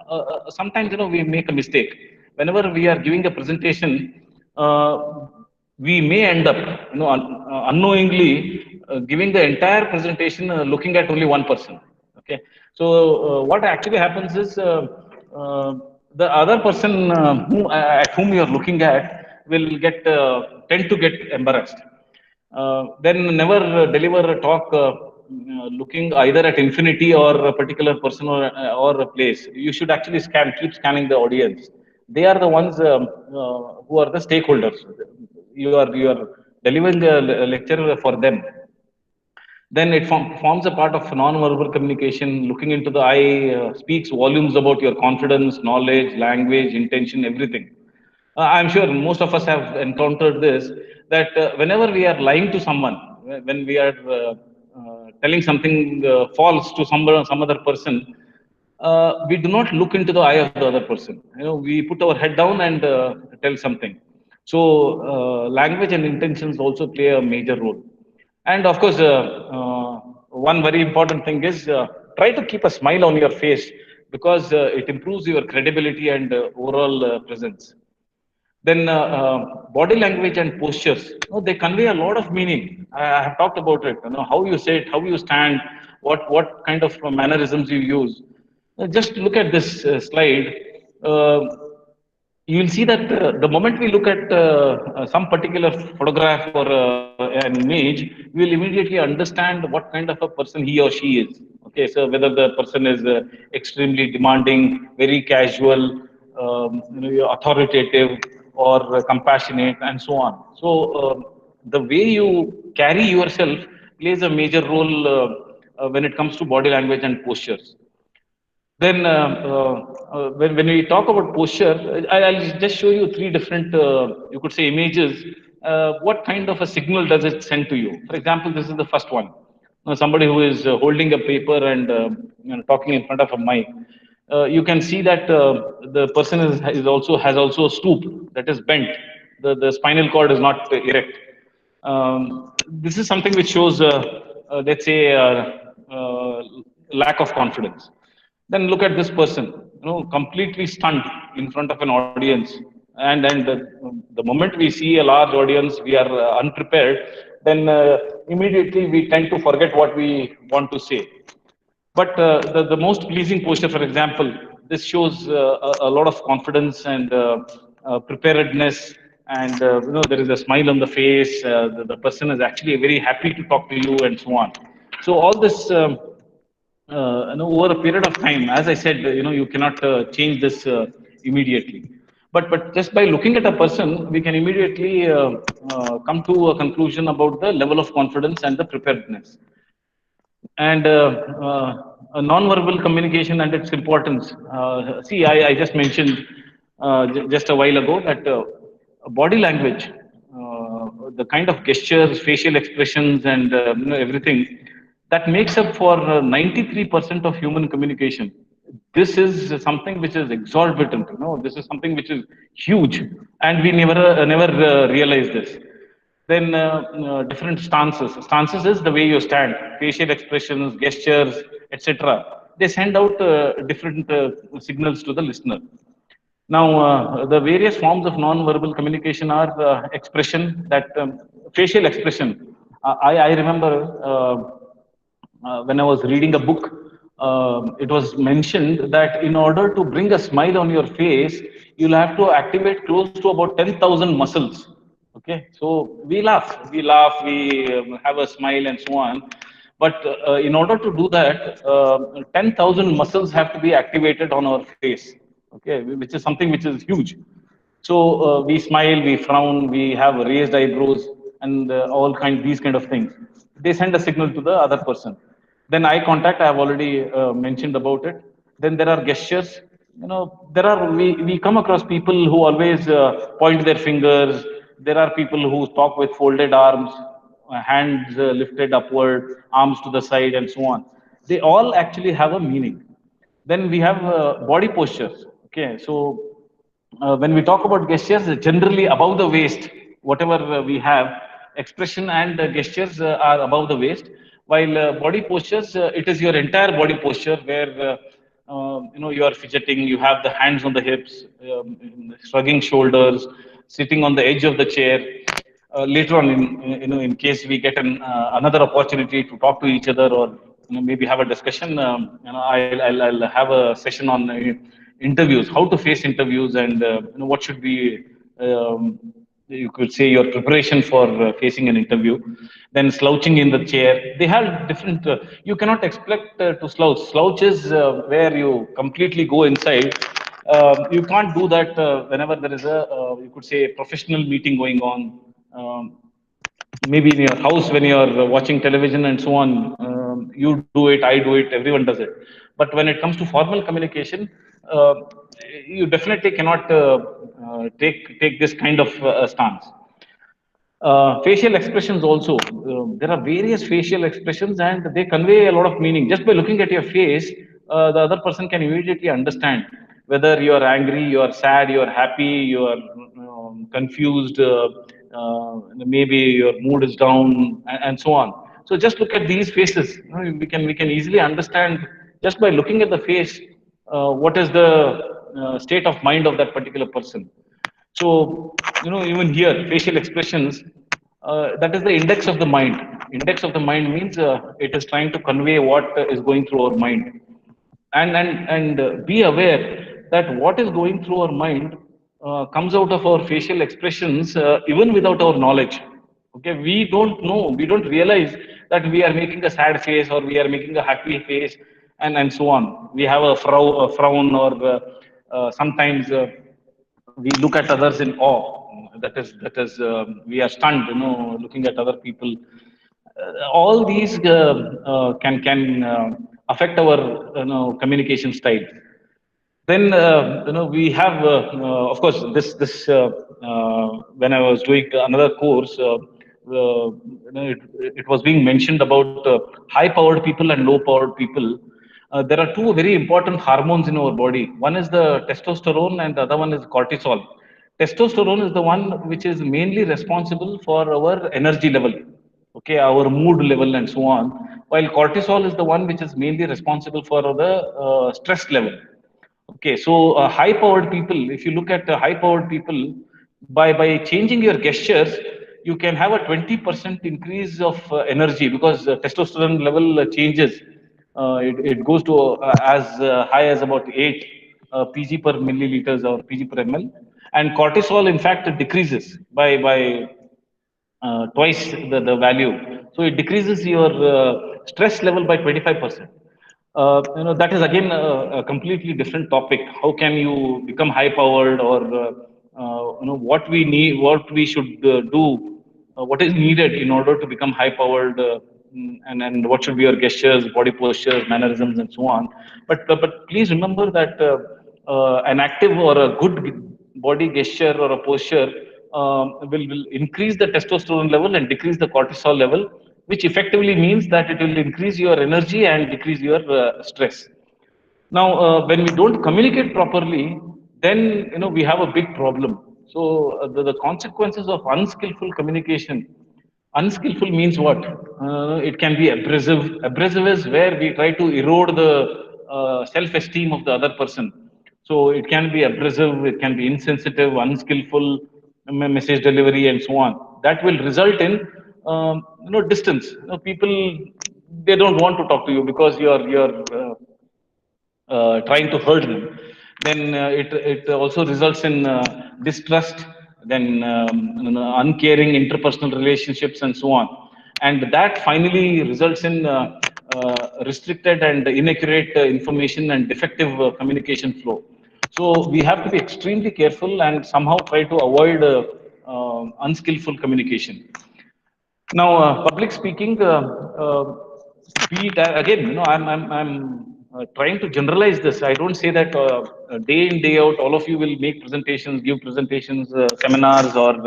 sometimes we make a mistake whenever we are giving a presentation. We may end up unknowingly giving the entire presentation looking at only one person. Okay, so what actually happens is the other person at whom you are looking at will get tend to get embarrassed. Then never deliver a talk looking either at infinity or a particular person or a place. You should actually keep scanning the audience. They are the ones who are the stakeholders. You are delivering a lecture for them. Then it forms a part of non-verbal communication. Looking into the eye speaks volumes about your confidence, knowledge, language, intention, everything. I'm sure most of us have encountered this, that whenever we are lying to someone, when we are telling something false to some other person, we do not look into the eye of the other person. We put our head down and tell something. So language and intentions also play a major role. And of course, one very important thing is try to keep a smile on your face, because it improves your credibility and overall presence. Then body language and postures, they convey a lot of meaning. I have talked about it. How you sit, how you stand, what kind of mannerisms you use. Just look at this slide. Uh, you will see that the moment we look at some particular photograph or an image, we will immediately understand what kind of a person he or she is. Okay, so whether the person is extremely demanding, very casual, authoritative, or compassionate, and so on. So the way you carry yourself plays a major role when it comes to body language and postures. Then, when we talk about posture, I'll just show you three different, you could say, images. What kind of a signal does it send to you? For example, this is the first one. Somebody who is holding a paper and talking in front of a mic. You can see that the person is also has also a stoop, that is bent. The spinal cord is not erect. This is something which shows, let's say, lack of confidence. Then look at this person, completely stunned in front of an audience. And the moment we see a large audience, we are unprepared. Then immediately we tend to forget what we want to say. But the most pleasing posture, for example, this shows a lot of confidence and preparedness, and there is a smile on the face. The person is actually very happy to talk to you, and so on. So all this, over a period of time, as I said, you cannot change this immediately. But just by looking at a person, we can immediately come to a conclusion about the level of confidence and the preparedness. And non-verbal communication and its importance. See, I just mentioned just a while ago that body language, the kind of gestures, facial expressions, and everything that makes up for 93% of human communication. This is something which is exorbitant. This is something which is huge, and we never realize this. Then different stances. Stances is the way you stand, facial expressions, gestures, etc. They send out different signals to the listener. Now, the various forms of non-verbal communication are expression, that facial expression. I remember when I was reading a book, it was mentioned that in order to bring a smile on your face, you'll have to activate close to about 10,000 muscles. Okay, so we laugh, we have a smile, and so on. But in order to do that, 10,000 muscles have to be activated on our face. Okay, which is something which is huge. So we smile, we frown, we have raised eyebrows, and all these kind of things. They send a signal to the other person. Then eye contact, I have already mentioned about it. Then there are gestures. We come across people who always point their fingers. There are people who talk with folded arms, hands lifted upward, arms to the side, and so on. They all actually have a meaning. Then we have body postures. Okay, so when we talk about gestures, generally above the waist, whatever we have, expression and gestures are above the waist. While body postures, it is your entire body posture where you are fidgeting, you have the hands on the hips, shrugging shoulders, sitting on the edge of the chair. Later on, in case we get another opportunity to talk to each other or maybe have a discussion, I'll have a session on interviews, how to face interviews, and what should be, you could say, your preparation for facing an interview. Then slouching in the chair, they have different. You cannot expect to slouch. Slouch is where you completely go inside. You can't do that whenever there is a, you could say, professional meeting going on. Maybe in your house when you're watching television and so on, you do it, I do it, everyone does it. But when it comes to formal communication, uh, you definitely cannot take this kind of stance. Facial expressions also. There are various facial expressions and they convey a lot of meaning. Just by looking at your face, the other person can immediately understand whether you are angry, you are sad, you are happy, you are confused, maybe your mood is down, and so on. So just look at these faces. We can easily understand just by looking at the face what is the state of mind of that particular person. So, even here, facial expressions, that is the index of the mind. Index of the mind means it is trying to convey what is going through our mind. And be aware that what is going through our mind comes out of our facial expressions, even without our knowledge. Okay, we don't know, we don't realize that we are making a sad face or we are making a happy face, and so on. We have a frown, or sometimes we look at others in awe. That is we are stunned, looking at other people. All these can affect our communication style. Then we have, of course, when I was doing another course, it was being mentioned about high-powered people and low-powered people. There are two very important hormones in our body. One is the testosterone, and the other one is cortisol. Testosterone is the one which is mainly responsible for our energy level, okay, our mood level, and so on. While cortisol is the one which is mainly responsible for the stress level. Okay, so high-powered people, if you look at high-powered people, by changing your gestures, you can have a 20% increase of energy because testosterone level changes. It goes to as high as about 8 pg per milliliters or pg per ml, and cortisol, in fact, decreases by twice the value. So it decreases your stress level by 25%. That is again a completely different topic. How can you become high powered, or what we need, what we should do, what is needed in order to become high powered, and what should be your gestures, body postures, mannerisms, and so on. But please remember that an active or a good body gesture or a posture will increase the testosterone level and decrease the cortisol level, which effectively means that it will increase your energy and decrease your stress. Now, when we don't communicate properly, then we have a big problem. So the consequences of unskillful communication. Unskillful means what? It can be abrasive. Abrasive is where we try to erode the self-esteem of the other person. So it can be abrasive, it can be insensitive, unskillful message delivery, and so on. That will result in distance. People, they don't want to talk to you because you're trying to hurt them. Then it also results in distrust, then uncaring interpersonal relationships, and so on. And that finally results in restricted and inaccurate information and defective communication flow. So we have to be extremely careful and somehow try to avoid unskillful communication. Now, public speaking, be it again, I'm trying to generalize this. I don't say that day in day out, all of you will make presentations, give presentations, seminars, or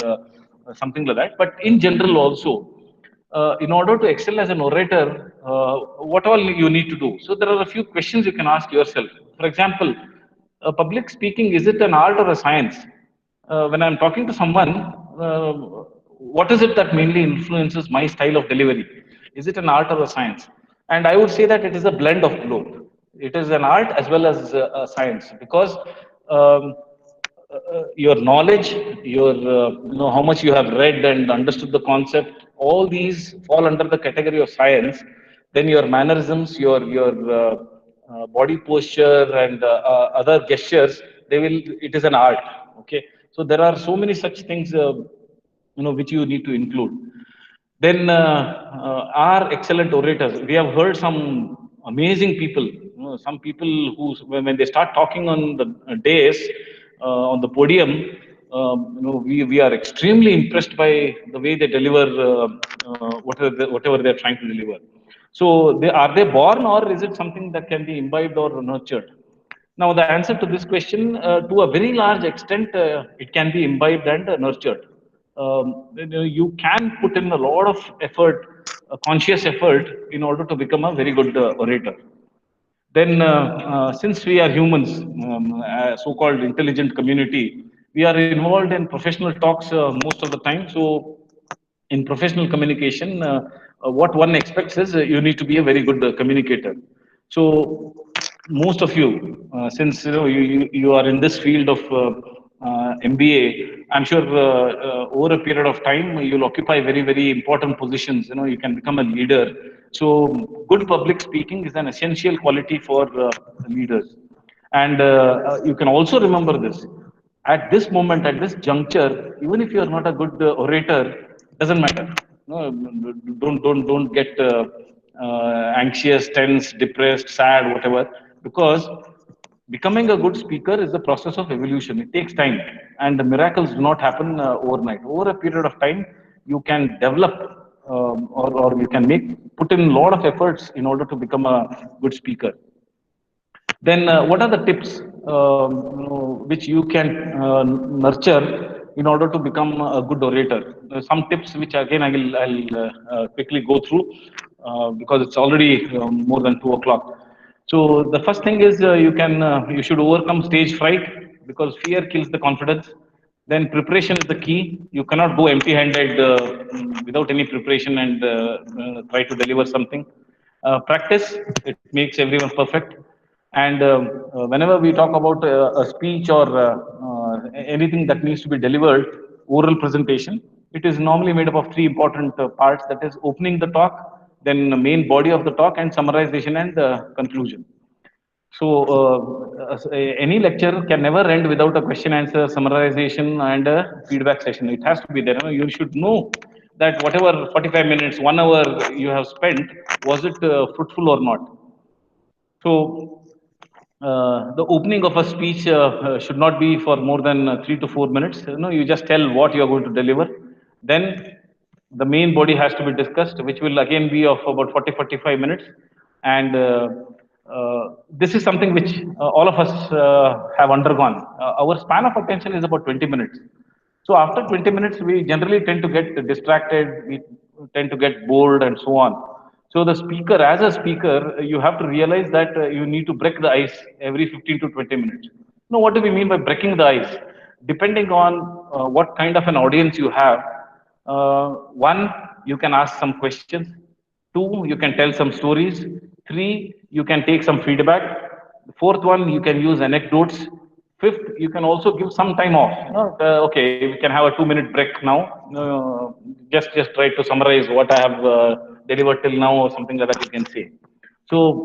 something like that. But in general, also, in order to excel as an orator, what all you need to do. So there are a few questions you can ask yourself. For example, public speaking, is it an art or a science? When I'm talking to someone, what is it that mainly influences my style of delivery? Is it an art or a science? And I would say that it is a blend of both. It is an art as well as a science because your knowledge, your how much you have read and understood the concept, all these fall under the category of science. Then your mannerisms, your body posture and other gestures, they will. It is an art. Okay, so there are so many such things which you need to include. Then are excellent orators. We have heard some amazing people. Some people who, when they start talking on the dais, on the podium, we are extremely impressed by the way they deliver whatever they're trying to deliver. So, are they born, or is it something that can be imbibed or nurtured? Now, the answer to this question, to a very large extent, it can be imbibed and nurtured. You can put in a lot of effort, conscious effort, in order to become a very good orator. Then, since we are humans, a so-called intelligent community, we are involved in professional talks most of the time. So, in professional communication, what one expects is you need to be a very good communicator. So, most of you, since you are in this field of MBA, I'm sure over a period of time you'll occupy very important positions. You can become a leader. So, good public speaking is an essential quality for leaders. And you can also remember this. At this moment, at this juncture, even if you are not a good orator, doesn't matter. No, don't get anxious, tense, depressed, sad, whatever, because becoming a good speaker is a process of evolution. It takes time, and the miracles do not happen overnight. Over a period of time, you can develop or you can put in a lot of efforts in order to become a good speaker. Then, what are the tips which you can nurture in order to become a good orator? Some tips which again I'll quickly go through because it's already more than 2 o'clock. So the first thing is you should overcome stage fright because fear kills the confidence. Then preparation is the key. You cannot go empty-handed without any preparation and try to deliver something. Practice, it makes everyone perfect. And whenever we talk about a speech or anything that needs to be delivered, oral presentation, it is normally made up of three important parts. That is opening the talk, then the main body of the talk, and summarization and conclusion. So, any lecture can never end without a question answer, summarization, and a feedback session. It has to be there. You should know that whatever 45 minutes, 1 hour you have spent, was it fruitful or not? So, the opening of a speech should not be for more than 3 to 4 minutes. You just tell what you are going to deliver. Then the main body has to be discussed, which will again be of about 40 to 45 minutes. And this is something which all of us have undergone. Our span of attention is about 20 minutes. So after 20 minutes, we generally tend to get distracted, we tend to get bored, and so on. So the speaker, as a speaker, you have to realize that you need to break the ice every 15 to 20 minutes. Now, what do we mean by breaking the ice? Depending on what kind of an audience you have, one, you can ask some questions. Two, you can tell some stories. Three, you can take some feedback. The fourth one, you can use anecdotes. Fifth, you can also give some time off. Okay, we can have a 2 minute break now. Just try to summarize what I have delivered till now, or something like that. You can say. So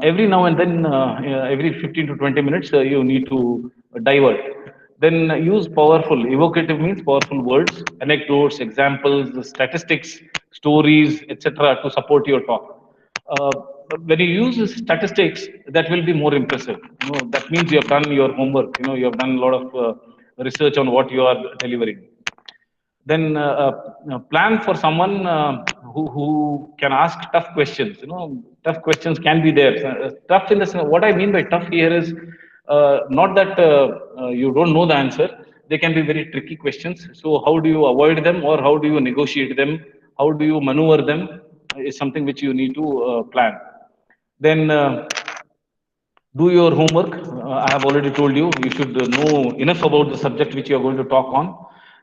every now and then, every 15 to 20 minutes, you need to divert. Then use powerful, evocative means powerful words, anecdotes, examples, statistics, stories, etc. to support your talk. Uh, when you use statistics, that will be more impressive. That means you have done your homework. You have done a lot of research on what you are delivering. Then plan for someone who can ask tough questions. Tough questions can be there. Tough in the sense, what I mean by tough here is not that you don't know the answer. They can be very tricky questions. So how do you avoid them, or how do you negotiate them? How do you maneuver them? Is something which you need to plan. Then do your homework. I have already told you, you should know enough about the subject which you are going to talk on.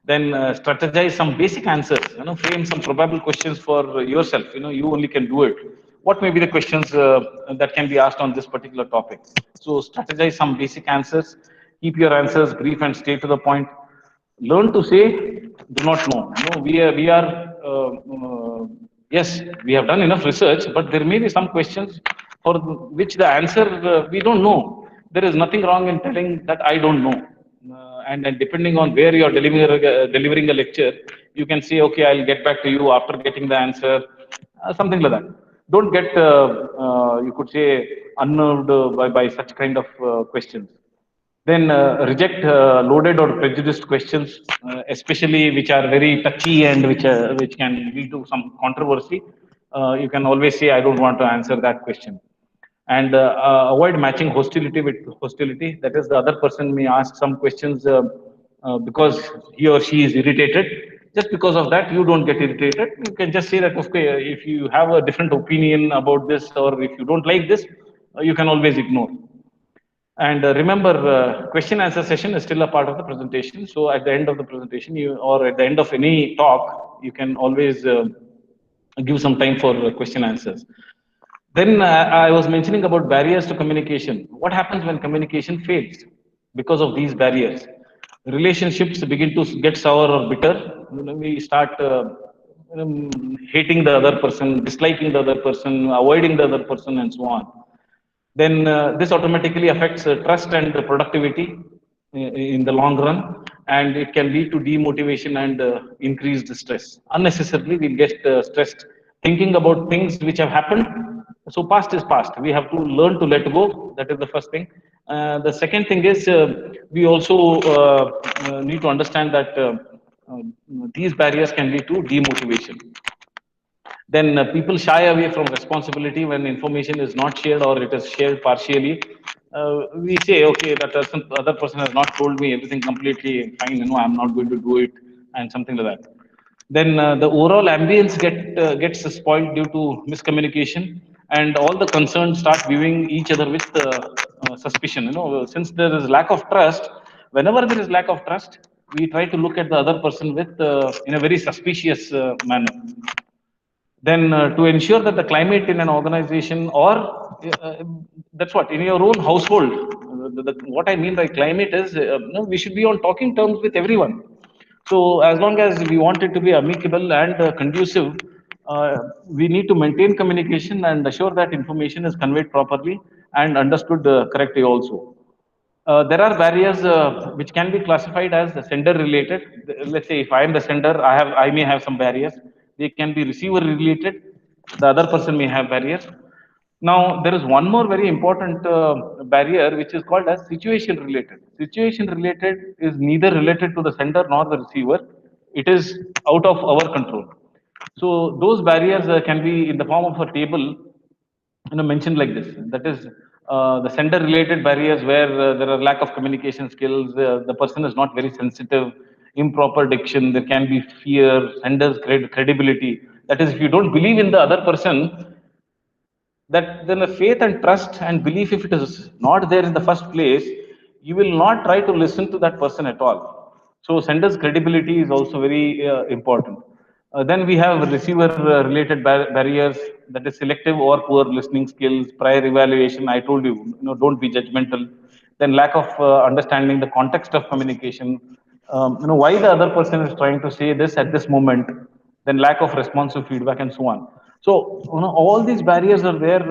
Then strategize some basic answers, frame some probable questions for yourself. You only can do it. What may be the questions that can be asked on this particular topic? So strategize some basic answers, keep your answers brief and stay to the point. Learn to say do not know. We are yes, we have done enough research, but there may be some questions for which the answer we don't know. There is nothing wrong in telling that I don't know. And depending on where you are delivering a lecture, you can say, okay, I'll get back to you after getting the answer, something like that. Don't get you could say unnerved by such kind of questions. Then reject loaded or prejudiced questions, especially which are very touchy and which can lead to some controversy. You can always say, "I don't want to answer that question," and avoid matching hostility with hostility. That is, the other person may ask some questions because he or she is irritated. Just because of that, you don't get irritated. You can just say that, okay, if you have a different opinion about this, or if you don't like this, you can always ignore. And remember, question answer session is still a part of the presentation. So at the end of the presentation, or at the end of any talk, you can always give some time for question answers. Then I was mentioning about barriers to communication. What happens when communication fails because of these barriers? Relationships begin to get sour or bitter. We start hating the other person, disliking the other person, avoiding the other person, and so on. Then this automatically affects trust and productivity in the long run, and it can lead to demotivation and increased stress. Unnecessarily, we'll get stressed thinking about things which have happened. So past is past. We have to learn to let go. That is the first thing. The second thing is we also need to understand that uh, these barriers can lead to demotivation. Then people shy away from responsibility when information is not shared or it is shared partially. We say, okay, that other person has not told me everything completely fine, I'm not going to do it, and something like that. Then the overall ambience gets spoiled due to miscommunication, and all the concerned start viewing each other with suspicion. Since there is lack of trust, whenever there is lack of trust, we try to look at the other person with in a very suspicious manner. Then to ensure that the climate in an organization, or that's what, in your own household, what I mean by climate is we should be on talking terms with everyone. So as long as we want it to be amicable and conducive, we need to maintain communication and assure that information is conveyed properly and understood correctly also. There are barriers which can be classified as sender related. Let's say if I am the sender, I may have some barriers. They can be receiver related. The other person may have barriers. Now there is one more very important barrier which is called as situation related. Situation related is neither related to the sender nor the receiver. It is out of our control. So those barriers can be in the form of a table, mentioned like this. That is the sender related barriers, where there are lack of communication skills, the person is not very sensitive, improper diction, there can be fear, sender's credibility. That is, if you don't believe in the other person, that then the faith and trust and belief, if it is not there in the first place, you will not try to listen to that person at all. So sender's credibility is also very important. Then we have receiver related barriers, that is selective or poor listening skills, prior evaluation. I told you, don't be judgmental. Then lack of understanding the context of communication, why the other person is trying to say this at this moment. Then lack of responsive feedback, and so on. So all these barriers are there,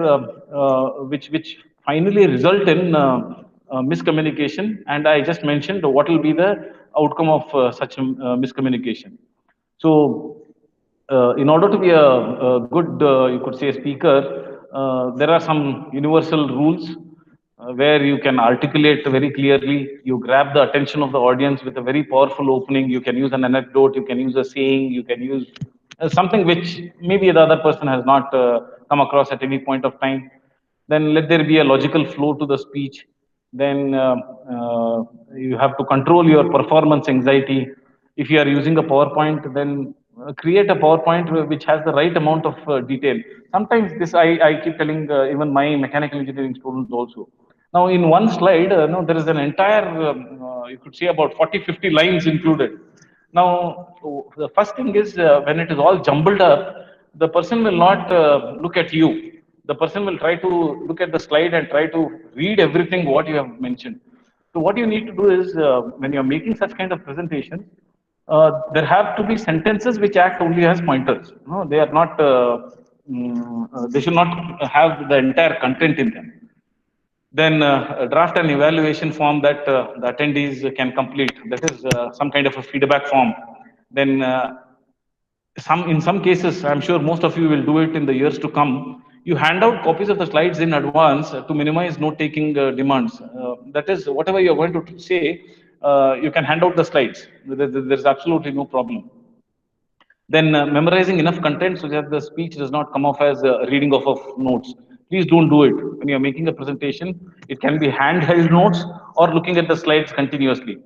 which finally result in miscommunication. And I just mentioned what will be the outcome of such miscommunication. So, in order to be a good, you could say, speaker, there are some universal rules. where you can articulate very clearly. You grab the attention of the audience with a very powerful opening. You can use an anecdote, you can use a saying, you can use something which maybe the other person has not come across at any point of time. Then let there be a logical flow to the speech. Then you have to control your performance anxiety. If you are using a PowerPoint, then create a PowerPoint which has the right amount of detail. Sometimes this I keep telling even my mechanical engineering students also. Now in one slide, no, there is an entire, you could say about 40, 50 lines included. Now, the first thing is when it is all jumbled up, the person will not look at you. The person will try to look at the slide and try to read everything what you have mentioned. So what you need to do is when you're making such kind of presentation, there have to be sentences which act only as pointers. No, they are not. They should not have the entire content in them. Then draft an evaluation form that the attendees can complete. That is some kind of a feedback form. Then in some cases, I'm sure most of you will do it in the years to come. You hand out copies of the slides in advance to minimize note-taking demands. That is, whatever you're going to say, you can hand out the slides. There's absolutely no problem. Then memorizing enough content so that the speech does not come off as a reading off of notes. Please don't do it. When you're making a presentation, it can be handheld notes or looking at the slides continuously.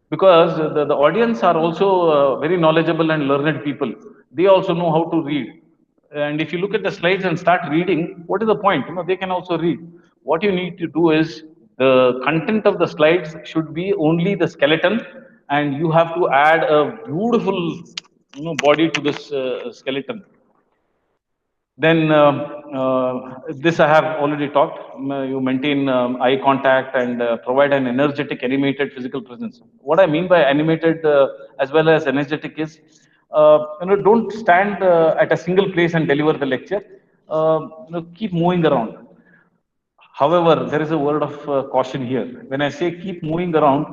Because the audience are also very knowledgeable and learned people. They also know how to read. And if you look at the slides and start reading, what is the point? They can also read. What you need to do is the content of the slides should be only the skeleton, and you have to add a beautiful, body to this skeleton. Then this I have already talked. You maintain eye contact and provide an energetic, animated physical presence. What I mean by animated as well as energetic is, don't stand at a single place and deliver the lecture. Keep moving around. However, there is a word of caution here. When I say keep moving around,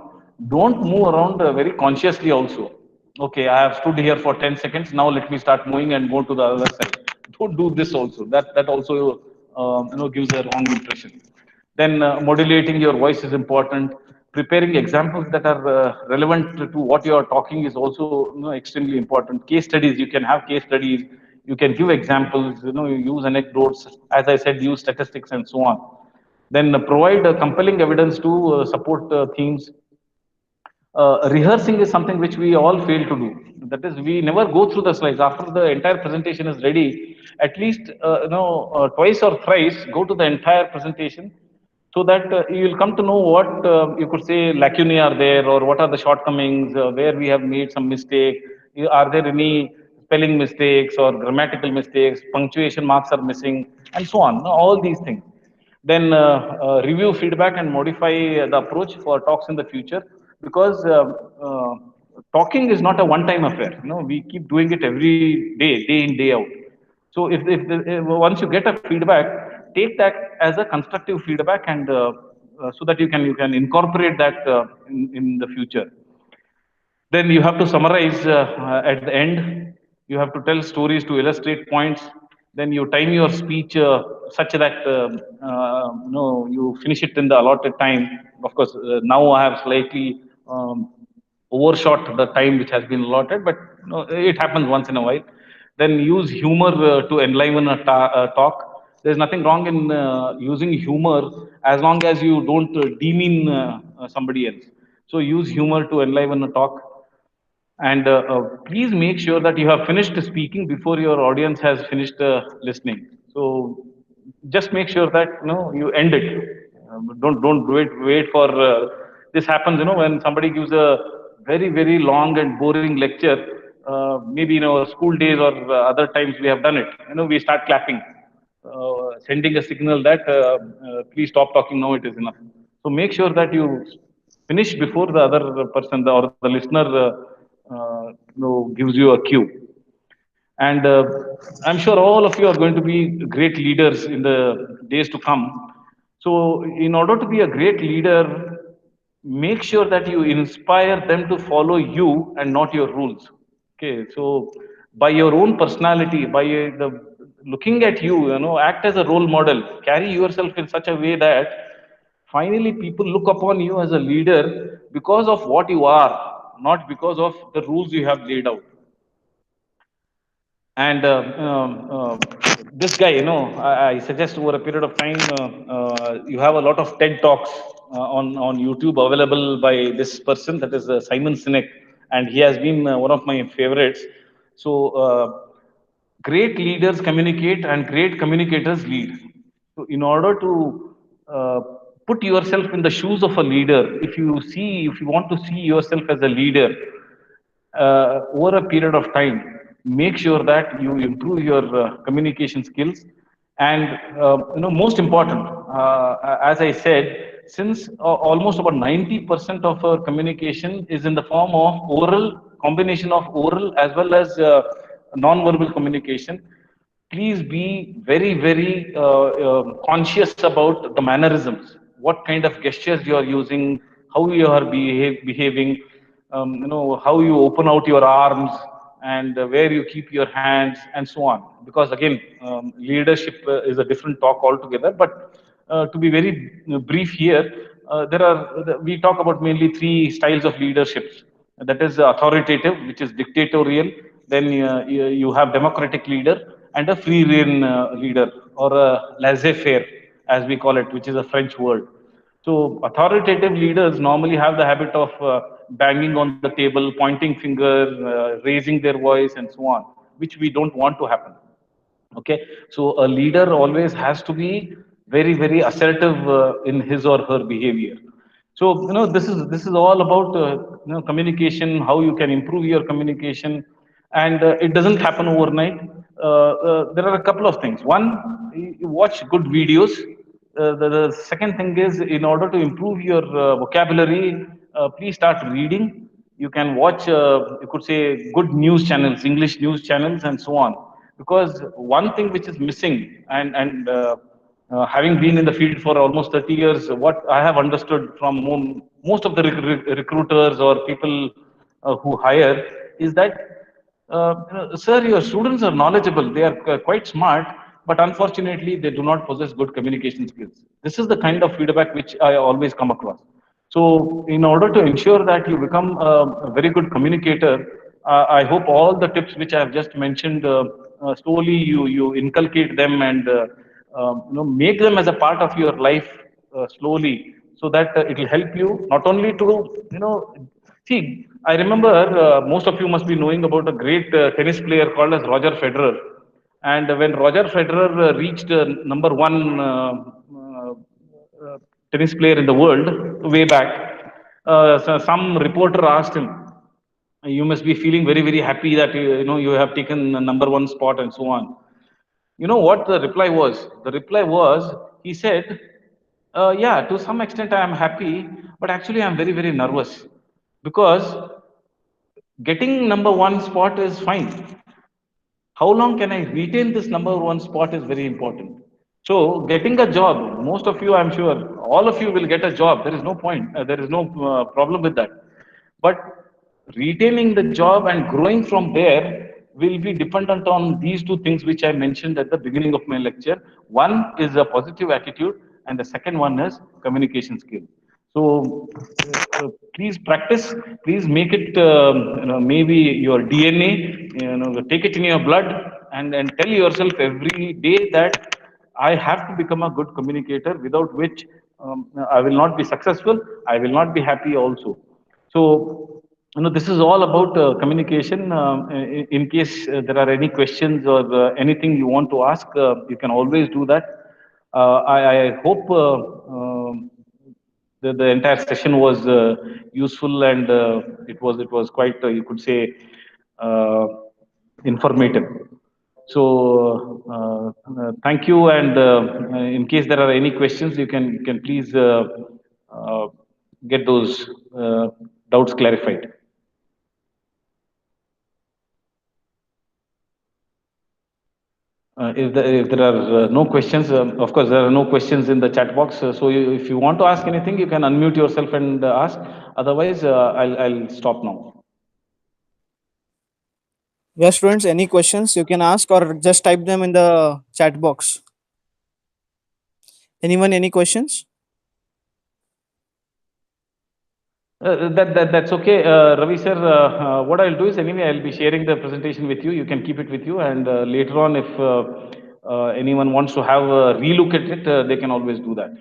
don't move around very consciously also. Okay, I have stood here for 10 seconds. Now let me start moving and go to the other side. Don't do this also. That also gives a wrong impression. Then modulating your voice is important. Preparing examples that are relevant to what you are talking is also extremely important. Case studies, you can have case studies. You can give examples. You use anecdotes. As I said, use statistics and so on. Then provide compelling evidence to support themes. Rehearsing is something which we all fail to do. That is, we never go through the slides after the entire presentation is ready. At least twice or thrice go to the entire presentation, so that you will come to know what you could say lacunae are there, or what are the shortcomings, where we have made some mistake. Are there any spelling mistakes or grammatical mistakes? Punctuation marks are missing, and so on. All these things. Then review feedback and modify the approach for talks in the future, because talking is not a one-time affair. We keep doing it every day, day in, day out. So if once you get a feedback, take that as a constructive feedback, and so that you can incorporate that in the future. Then you have to summarize at the end. You have to tell stories to illustrate points. Then you time your speech such that you finish it in the allotted time. Of course, now I have slightly overshot the time which has been allotted, but it happens once in a while. Then use humor to enliven a talk. There's nothing wrong in using humor as long as you don't demean somebody else. So use humor to enliven a talk. And please make sure that you have finished speaking before your audience has finished listening. So just make sure that you end it. Don't do it. Wait for this happens. When somebody gives a very long and boring lecture. Maybe in our school days or other times we have done it. We start clapping, sending a signal that please stop talking now. It is enough. So make sure that you finish before the other person or the listener gives you a cue. And I'm sure all of you are going to be great leaders in the days to come. So, in order to be a great leader, make sure that you inspire them to follow you and not your rules. Okay, so by your own personality, by the looking at you, act as a role model, carry yourself in such a way that Finally, people look upon you as a leader because of what you are, not because of the rules you have laid out. And this guy, I suggest over a period of time, you have a lot of TED talks on YouTube available by this person, that is Simon Sinek, and he has been one of my favorites. So, great leaders communicate, and great communicators lead. So, in order to uh, put yourself in the shoes of a leader, if you want to see yourself as a leader, over a period of time, make sure that you improve your communication skills. And most important, as I said, since almost about 90% of our communication is in the form of oral, combination of oral as well as non-verbal communication, please be very, very conscious about the mannerisms, what kind of gestures you are using, how you are behaving, how you open out your arms, and where you keep your hands, and so on. Because again, leadership is a different talk altogether. But to be very brief here, we talk about mainly three styles of leaderships. That is authoritative, which is dictatorial. Then you have democratic leader and a free rein leader, or a laissez-faire, as we call it, which is a French word. So authoritative leaders normally have the habit of banging on the table, pointing finger, raising their voice, and so on, which we don't want to happen. Okay, so a leader always has to be very, very assertive in his or her behavior. So this is all about communication, how you can improve your communication. And it doesn't happen overnight. There are a couple of things. One, you watch good videos. The second thing is, in order to improve your vocabulary, please start reading. You can watch, you could say, good news channels, English news channels, and so on. Because one thing which is missing, and having been in the field for almost 30 years, what I have understood from most of the recruiters or people who hire, is that, sir, your students are knowledgeable, they are quite smart, but unfortunately, they do not possess good communication skills. This is the kind of feedback which I always come across. So, in order to ensure that you become a very good communicator, I hope all the tips which I have just mentioned, slowly you inculcate them, and make them as a part of your life slowly, so that it will help you not only to see. I remember, most of you must be knowing about a great tennis player called as Roger Federer. And when Roger Federer reached number one tennis player in the world way back, so some reporter asked him, "You must be feeling very, very happy that you have taken the number one spot, and so on." You know what the reply was? The reply was, he said, "Yeah, to some extent I am happy, but actually I am very, very nervous, because getting number one spot is fine. How long can I retain this number one spot is very important." So, getting a job, most of you, I'm sure, all of you will get a job. There is no point, there is no problem with that. But retaining the job and growing from there will be dependent on these two things which I mentioned at the beginning of my lecture. One is a positive attitude, and the second one is communication skill. So, please practice. Please make it, maybe your DNA. Take it in your blood, and tell yourself every day that I have to become a good communicator, without which I will not be successful. I will not be happy also. So, this is all about communication. In case there are any questions, or anything you want to ask, you can always do that. I hope the entire session was useful, and it was quite, you could say, uh, informative. So, thank you. And in case there are any questions, you can please uh, get those doubts clarified. If there are no questions, of course, there are no questions in the chat box. So, if you want to ask anything, you can unmute yourself and ask. Otherwise, I'll stop now. Yes, students, any questions you can ask or just type them in the chat box. Anyone, any questions? That's okay, Ravi sir. What I'll do is anyway, I'll be sharing the presentation with you. You can keep it with you, and later on, if anyone wants to have a relook at it, they can always do that.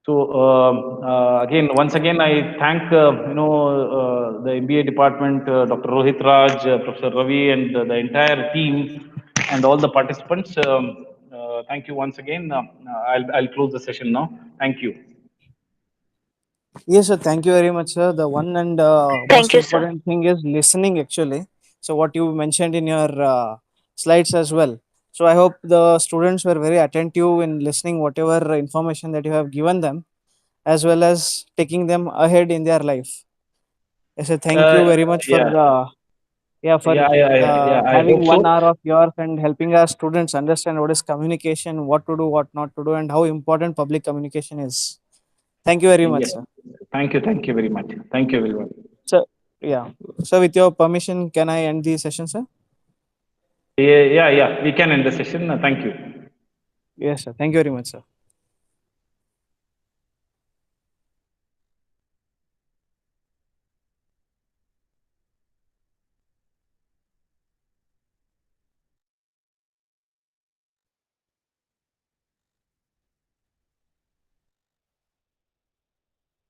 So again, once again, I thank the MBA department, Dr. Rohit Raj, Professor Ravi, and the entire team, and all the participants. Thank you once again. I'll close the session now. Thank you. Yes, sir. Thank you very much, sir. The one and most Thank you, sir. important thing is listening, actually. So, what you mentioned in your slides as well. So, I hope the students were very attentive in listening whatever information that you have given them, as well as taking them ahead in their life. Yes, sir. Thank Uh, you very much for yeah, for yeah. I having hope 1 hour so. of yours and helping our students understand what is communication, what to do, what not to do, and how important public communication is. Thank you very much, Yes. sir. Thank you. Thank you very much. Thank you, everyone. So, yeah. So, with your permission, can I end the session, sir? Yeah. We can end the session. Thank you. Yes, sir. Thank you very much, sir.